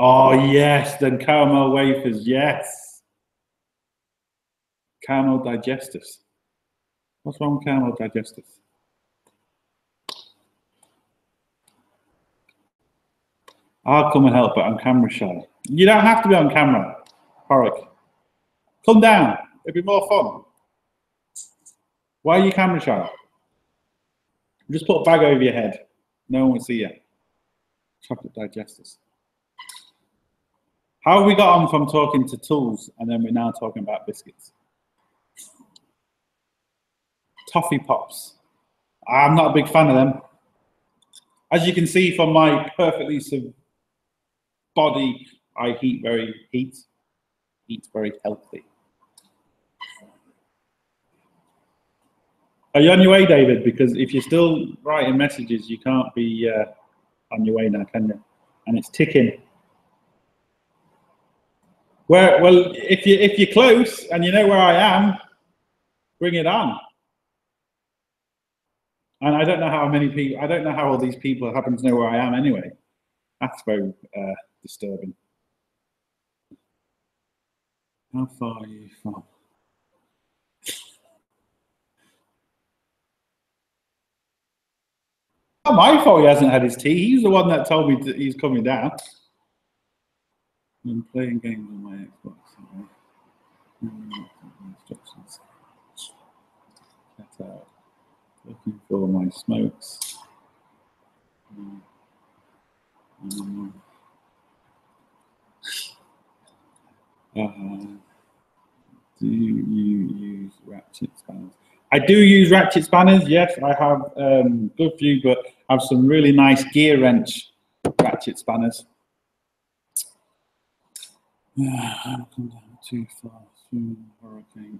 Oh, yes, then caramel wafers, yes. Caramel digestives. What's wrong with caramel digestives? I'll come and help, but I'm camera shy. You don't have to be on camera, Horik. Come down, it'd be more fun. Why are you camera shy? Just put a bag over your head. No one will see you. Chocolate digestives. How have we got on from talking to tools and then we're now talking about biscuits? Toffee pops. I'm not a big fan of them. As you can see from my perfectly body, I eat very healthy. Are you on your way, David? Because if you're still writing messages, you can't be on your way now, can you? And it's ticking. Well, if you're close and you know where I am, bring it on. And I don't know how many people. I don't know how all these people happen to know where I am anyway. That's very disturbing. How far are you from? Not my fault he hasn't had his tea. He's the one that told me that he's coming down. I'm playing games on my Xbox. Instructions. Get out. Looking for my smokes. Do you use ratchet spanners? I do use ratchet spanners, yes. I have good few, but I have some really nice gear wrench ratchet spanners. I'm coming down too far through the hurricane.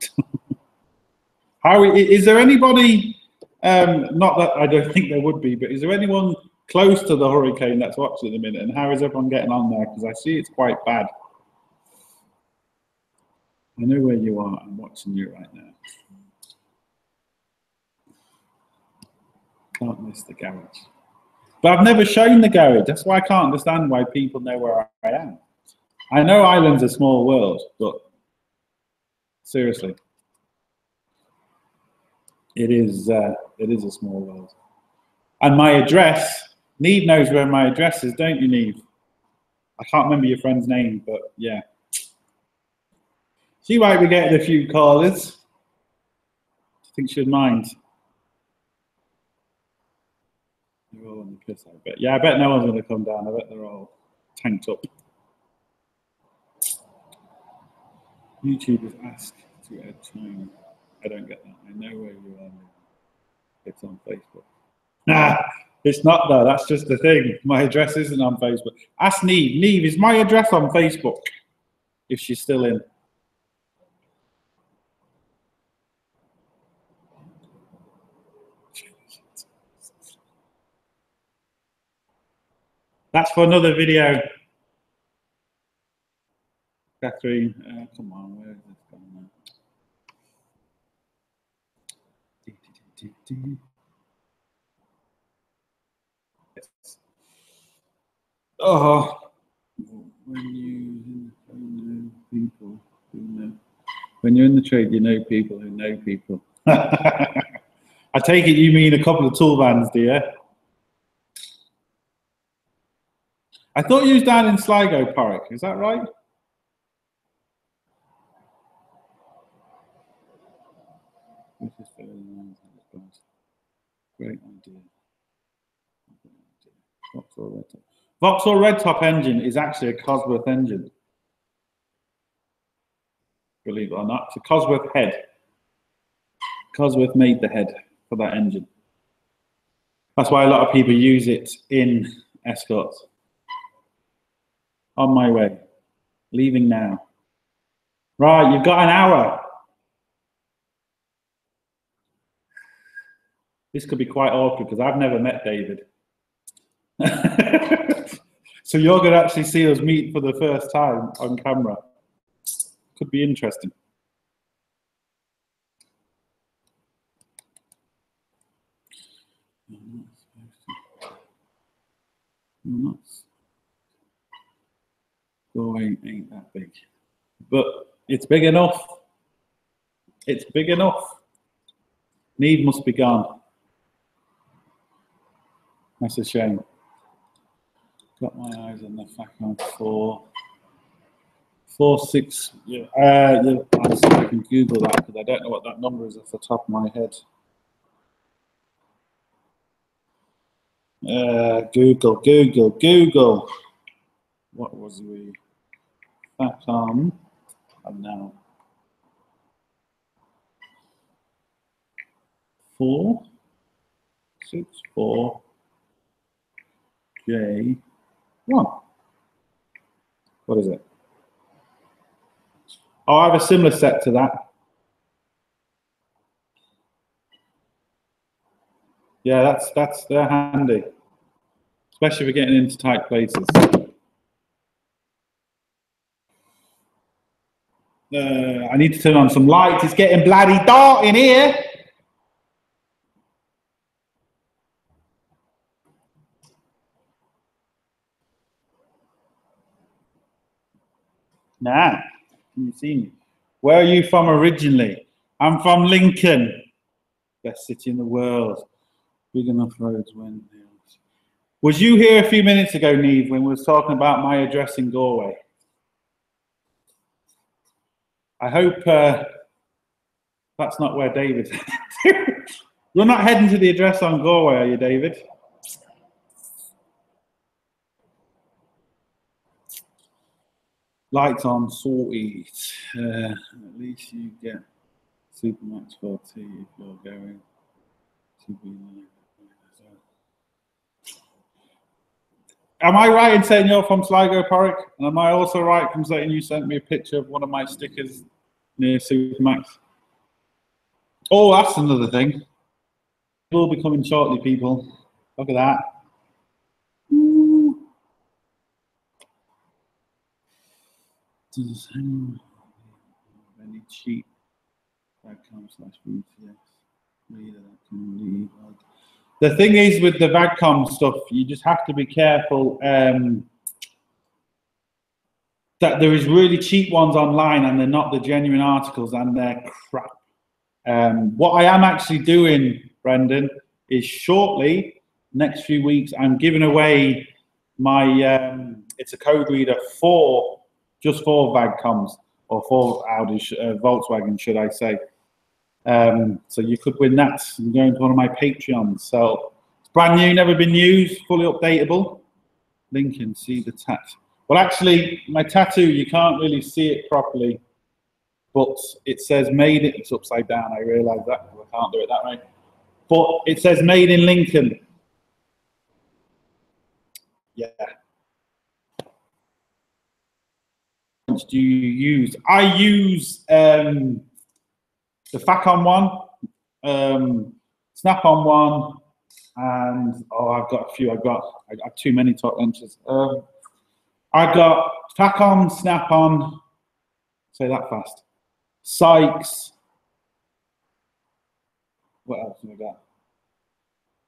How is there anybody? Not that I don't think there would be, but is there anyone close to the hurricane that's watching at the minute? And how is everyone getting on there? Because I see it's quite bad. I know where you are. I'm watching you right now. Can't miss the garage. But I've never shown the garage. That's why I can't understand why people know where I am. I know Ireland's a small world, but seriously, it is a small world. And my address, Neve knows where my address is, don't you, Neve? I can't remember your friend's name, but yeah. She might be getting a few callers. I think she'd mind. They're all on the piss, I bet. Yeah, I bet no one's going to come down. I bet they're all tanked up. YouTubers ask to add time. I don't get that. I know where you are. It's on Facebook. Nah, it's not though. That's just the thing. My address isn't on Facebook. Ask Neve. Neve, is my address on Facebook? If she's still in. That's for another video. Catherine, come on, where is this going now? Oh, when you know people who know. When you're in the trade, you know people who know people. I take it you mean a couple of tool vans, do you? I thought you was down in Sligo, Porrick. Is that right? Great idea. Vauxhall Red Top engine is actually a Cosworth engine. Believe it or not, it's a Cosworth head. Cosworth made the head for that engine. That's why a lot of people use it in Escorts. On my way, leaving now. Right, you've got an hour. This could be quite awkward because I've never met David. So you're going to actually see us meet for the first time on camera. Could be interesting. Going ain't that big, but it's big enough. It's big enough. Need must be gone. That's a shame. Got my eyes on the Facom 446. Yeah, I'll see if I can Google that because I don't know what that number is off the top of my head. Google. What was we? Facom. And now 464 J1. What is it? Oh, I have a similar set to that. Yeah, they're handy, especially if we're getting into tight places. I need to turn on some lights. It's getting bloody dark in here. Nah, can you see me? Where are you from originally? I'm from Lincoln. Best city in the world. Big enough roads when. Was you here a few minutes ago, Neve, when we were talking about my address in Galway? I hope that's not where David's. You're not heading to the address on Galway, are you, David? Lights on, sorted. At least you get Supermax 4T if you're going to be. Am I right in saying you're from Sligo, Porrick? And am I also right from saying you sent me a picture of one of my stickers near Supermax? Oh, that's another thing. It will be coming shortly, people. Look at that. Ooh. Does anyone have any cheap VAGCOM/BTS reader that can leave? The thing is with the VAGCOM stuff, you just have to be careful that there is really cheap ones online and they're not the genuine articles and they're crap. What I am actually doing, Brendan, is shortly, next few weeks, I'm giving away my, it's a code reader just for VAGCOMs, or for Audi, Volkswagen, should I say. So you could win that and go into one of my Patreons. So it's brand new, never been used, fully updatable. Lincoln, see the tat. Well, actually, my tattoo, you can't really see it properly, but it says made it. It's upside down. I realise that. I can't do it that way. But it says made in Lincoln. Yeah. Which do you use? I use the Facom one, Snap-on one, And oh, I've got a few. I have too many top wrenches. I got tack on, snap on. Say that fast. Sykes. What else have I got?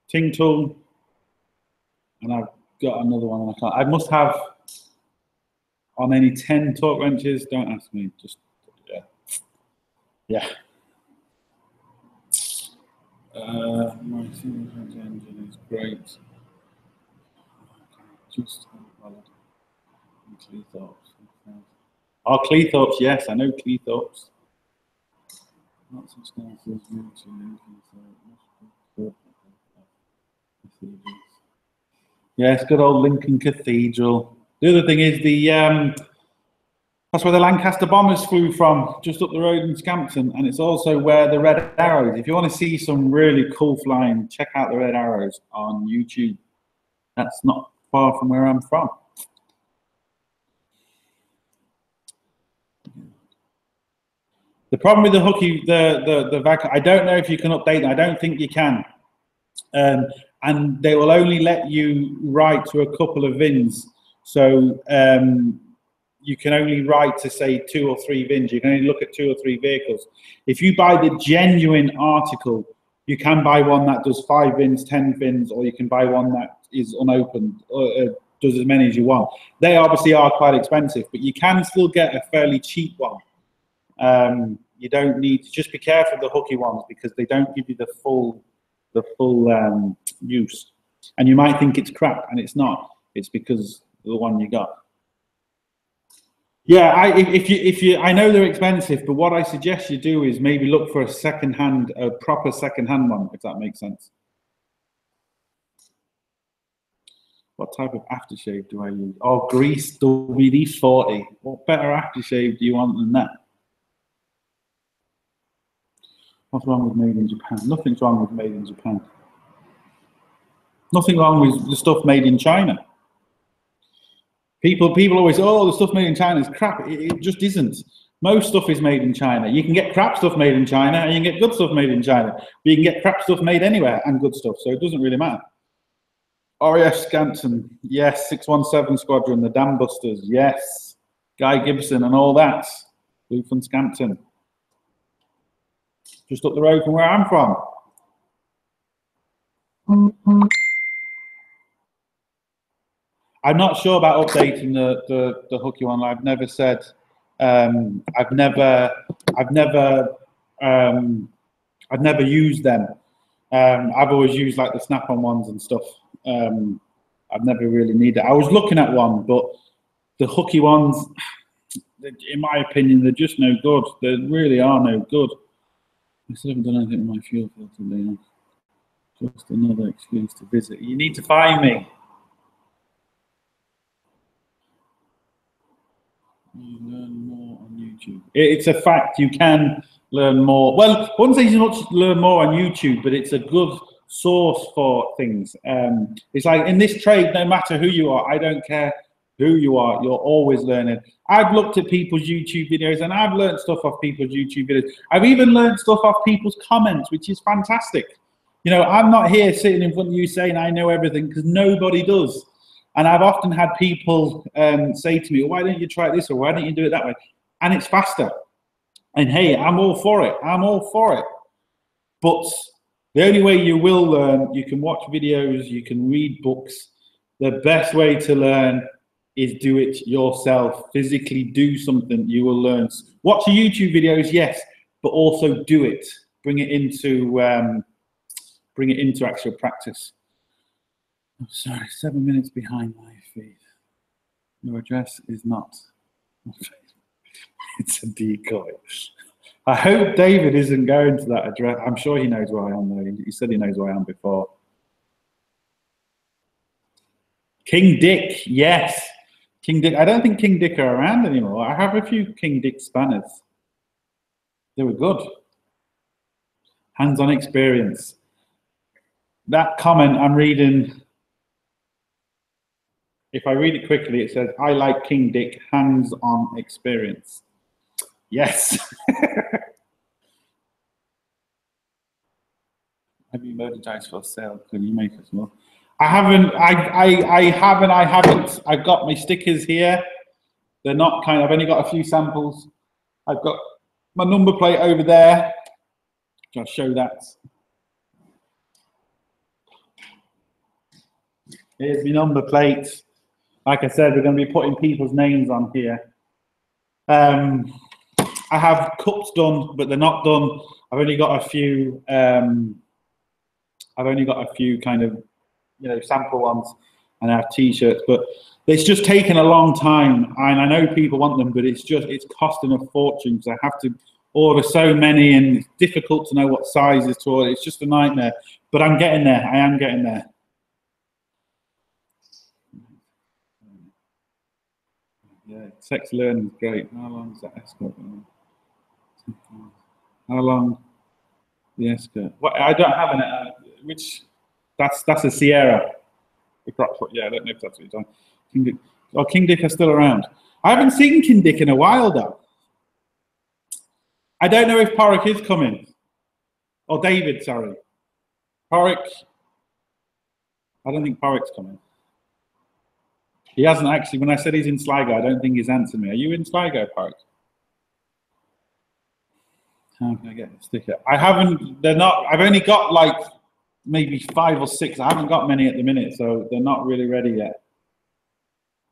Ting tool. And I've got another one. I must have on any 10 torque wrenches. Don't ask me. Just yeah. My single engine is great. Just Cleethorpes. Oh, Cleethorpes, yes, I know Cleethorpes. Lots of scouses, yes, good old Lincoln Cathedral. The other thing is that's where the Lancaster bombers flew from, just up the road in Scampton, and it's also where the Red Arrows. If you want to see some really cool flying, check out the Red Arrows on YouTube. That's not far from where I'm from. The problem with the hooky, the vacuum, I don't know if you can update them. I don't think you can. And they will only let you write to a couple of VINs. So you can only write to say 2 or 3 VINs. You can only look at 2 or 3 vehicles. If you buy the genuine article, you can buy one that does 5 VINs, 10 VINs, or you can buy one that is unopened, or does as many as you want. They obviously are quite expensive, but you can still get a fairly cheap one. You don't need to, just be careful of the hooky ones because they don't give you the full use. And you might think it's crap, and it's not. It's because of the one you got. Yeah, I know they're expensive, but what I suggest you do is maybe look for a proper second-hand one, if that makes sense. What type of aftershave do I use? Oh, Grease WD-40. What better aftershave do you want than that? What's wrong with made in Japan? Nothing's wrong with made in Japan. Nothing wrong with the stuff made in China. People always say, oh, the stuff made in China is crap. It just isn't. Most stuff is made in China. You can get crap stuff made in China, and you can get good stuff made in China. But you can get crap stuff made anywhere and good stuff, so it doesn't really matter. RAF Scampton, yes. 617 Squadron, the Dam Busters, yes. Guy Gibson and all that. Blue from Scampton. Just up the road from where I'm from. I'm not sure about updating the hooky one. I've never said. I've never used them. I've always used like the snap-on ones and stuff. I've never really needed it. I was looking at one, but the hooky ones, in my opinion, they're just no good. They really are no good. I still haven't done anything with my fuel filter, Leon. Just another excuse to visit. You need to find me. You learn more on YouTube. It's a fact. You can learn more. Well, I wouldn't say you much learn more on YouTube, but it's a good source for things. It's like in this trade, no matter who you are, I don't care who you are, you're always learning. I've looked at people's YouTube videos and I've learned stuff off people's YouTube videos. I've even learned stuff off people's comments, which is fantastic. You know, I'm not here sitting in front of you saying I know everything, because nobody does. And I've often had people say to me, well, why don't you try this, or why don't you do it that way? And it's faster. And hey, I'm all for it. I'm all for it. But the only way you will learn, you can watch videos, you can read books. The best way to learn is do it yourself. Physically do something, you will learn. Watch the YouTube videos, yes, but also do it. Bring it into actual practice. Oh, sorry, 7 minutes behind my feed. Your address is not. It's a decoy. I hope David isn't going to that address. I'm sure he knows where I am, though. He said he knows where I am before. King Dick, yes. King Dick. I don't think King Dick are around anymore. I have a few King Dick spanners. They were good. Hands-on experience. That comment I'm reading, if I read it quickly, it says, I like King Dick, hands-on experience. Yes. Have you merchandise for sale? Can you make us more? I haven't. I haven't. I've got my stickers here. They're not kind. I've only got a few samples. I've got my number plate over there. I'll show that. Here's my number plate. Like I said, we're going to be putting people's names on here. I have cups done, but they're not done. I've only got a few. I've only got a few kind of, you know, sample ones, and I have T-shirts. But it's just taken a long time, and I know people want them, but it's costing a fortune because I have to order so many, and it's difficult to know what sizes to order. It's just a nightmare. But I'm getting there. I am getting there. Yeah, sex learning is great. How long is that escort? How long the escort? What, I don't have an which that's a Sierra. Yeah, I don't know if that's what you're talking. King Dick are still around. I haven't seen King Dick in a while though. I don't know if Porrick is coming. Or David, sorry. Porrick. I don't think Porrick's coming. He hasn't actually, when I said he's in Sligo, I don't think he's answered me. Are you in Sligo, Porrick? How can I get a sticker? I haven't, they're not, I've only got like maybe 5 or 6. I haven't got many at the minute, so they're not really ready yet.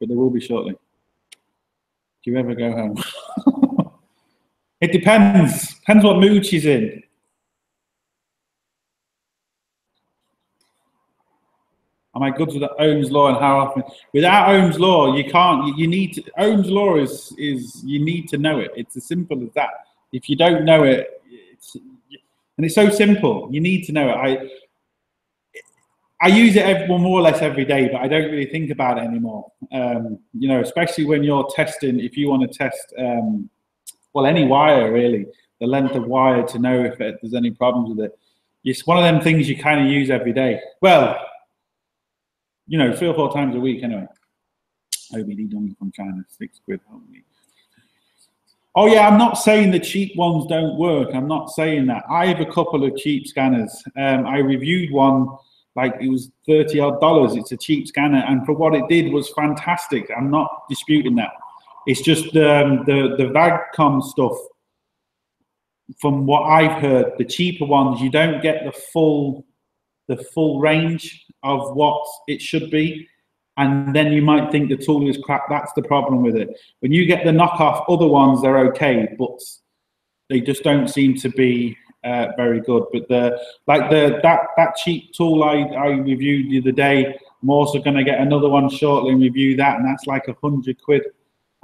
But they will be shortly. Do you ever go home? It depends. Depends what mood she's in. Am I good with Ohm's law and how often? Without Ohm's law, you can't. You need to. Ohm's law is you need to know it. It's as simple as that. If you don't know it, and it's so simple. You need to know it. I use it more or less every day, but I don't really think about it anymore. You know, especially when you're testing. If you want to test, well, any wire really, the length of wire to know if there's any problems with it. It's one of them things you kind of use every day. Well, you know, 3 or 4 times a week anyway. OBD dummy from China, £6. Oh yeah, I'm not saying the cheap ones don't work. I'm not saying that. I have a couple of cheap scanners. I reviewed one, like it was $30 odd. It's a cheap scanner, and for what it did was fantastic. I'm not disputing that. It's just the VAGCOM stuff. From what I've heard, the cheaper ones, you don't get the full range of what it should be, and then you might think the tool is crap. That's the problem with it. When you get the knockoff other ones, they're okay, but they just don't seem to be very good. But that cheap tool I reviewed the other day, I'm also going to get another one shortly and review that, and that's like £100.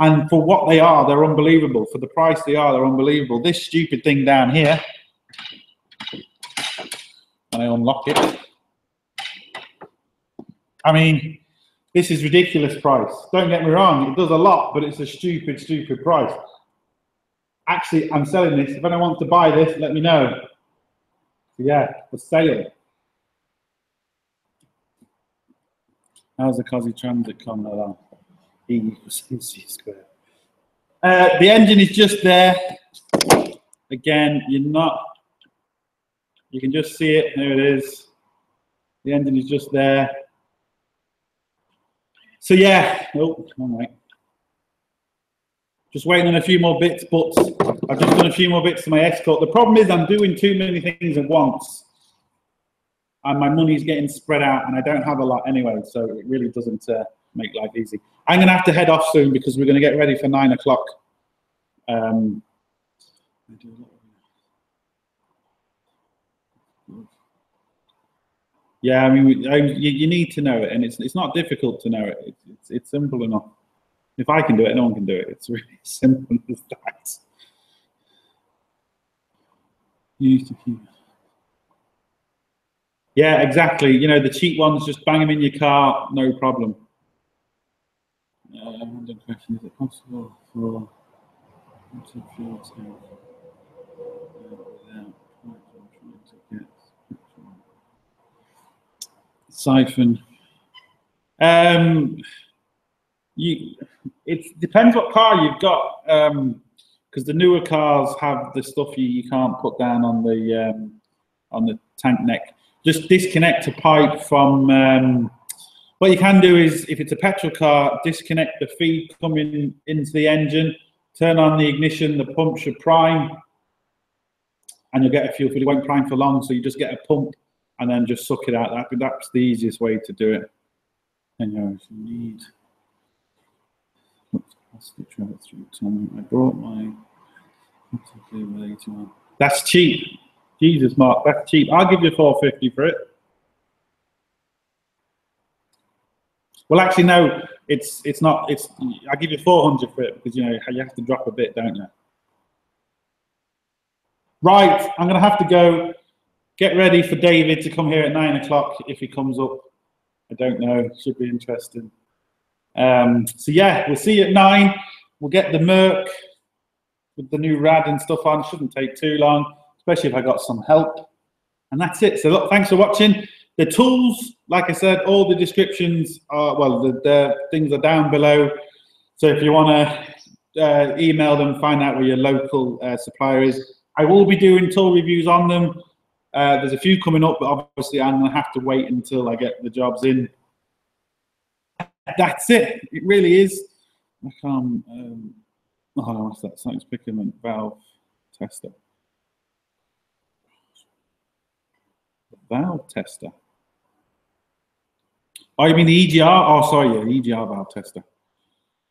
And for what they are, they're unbelievable. For the price they are, they're unbelievable. This stupid thing down here, and I unlock it. I mean, this is ridiculous price. Don't get me wrong, it does a lot, but it's a stupid, stupid price. Actually, I'm selling this. If anyone wants to buy this, let me know. Yeah, for sale. How's the Cosy Transit coming along? E = MC². The engine is just there. Again, you can just see it. There it is. The engine is just there. So yeah, oh, all right. Just waiting on a few more bits, but I've just done a few more bits to my escort. The problem is I'm doing too many things at once, and my money's getting spread out, and I don't have a lot anyway, so it really doesn't make life easy. I'm going to have to head off soon because we're going to get ready for 9 o'clock. Yeah, I mean, you need to know it, and it's not difficult to know it. It's simple enough. If I can do it, no one can do it. It's really simple as that. Yeah, exactly. You know, the cheap ones, just bang them in your car, no problem. Random question: is it possible for fuel tank without trying to get siphon? It depends what car you've got, because the newer cars have the stuff you can't put down on the tank neck. just disconnect a pipe from. What you can do is, if it's a petrol car, disconnect the feed coming into the engine, turn on the ignition, the pump should prime, and you'll get a fuel fill. It won't prime for long, so you just get a pump and then just suck it out. That's the easiest way to do it. And you need. I brought my. That's cheap. Jesus, Mark, that's cheap. I'll give you $4.50 for it. Well, actually, no, it's not. I'll give you $400 for it because you have to drop a bit, don't you? Right, I'm gonna have to go. Get ready for David to come here at 9 o'clock if he comes up. I don't know. Should be interesting. So yeah, we'll see you at 9. We'll get the Merc with the new rad and stuff on. Shouldn't take too long, especially if I got some help. And that's it. So look, thanks for watching. The tools, like I said, all the descriptions are, well, the things are down below. So if you want to email them, find out where your local supplier is. I will be doing tool reviews on them. There's a few coming up, but obviously I'm going to have to wait until I get the jobs in. That's it. It really is. I can't. Oh, what's that? Science picking valve tester. Valve tester. Oh, you mean the EGR? Oh, sorry, yeah, EGR valve tester.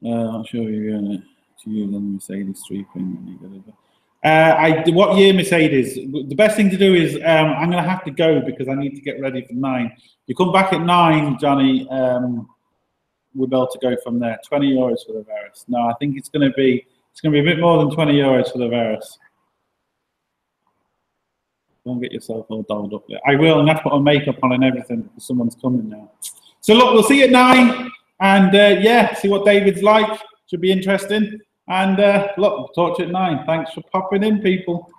I'll show you to use on the Mercedes 3-pin. What year Mercedes? The best thing to do is I'm going to have to go because I need to get ready for 9. You come back at 9, Johnny. We'll be able to go from there. €20 for the Verus. No, I think it's going to be a bit more than €20 for the Verus. Don't get yourself all dolled up there. I will, and that's put on makeup on and everything because someone's coming now. So look, we'll see you at 9, and yeah, see what David's like. Should be interesting. And look, we'll talk to you at 9. Thanks for popping in, people.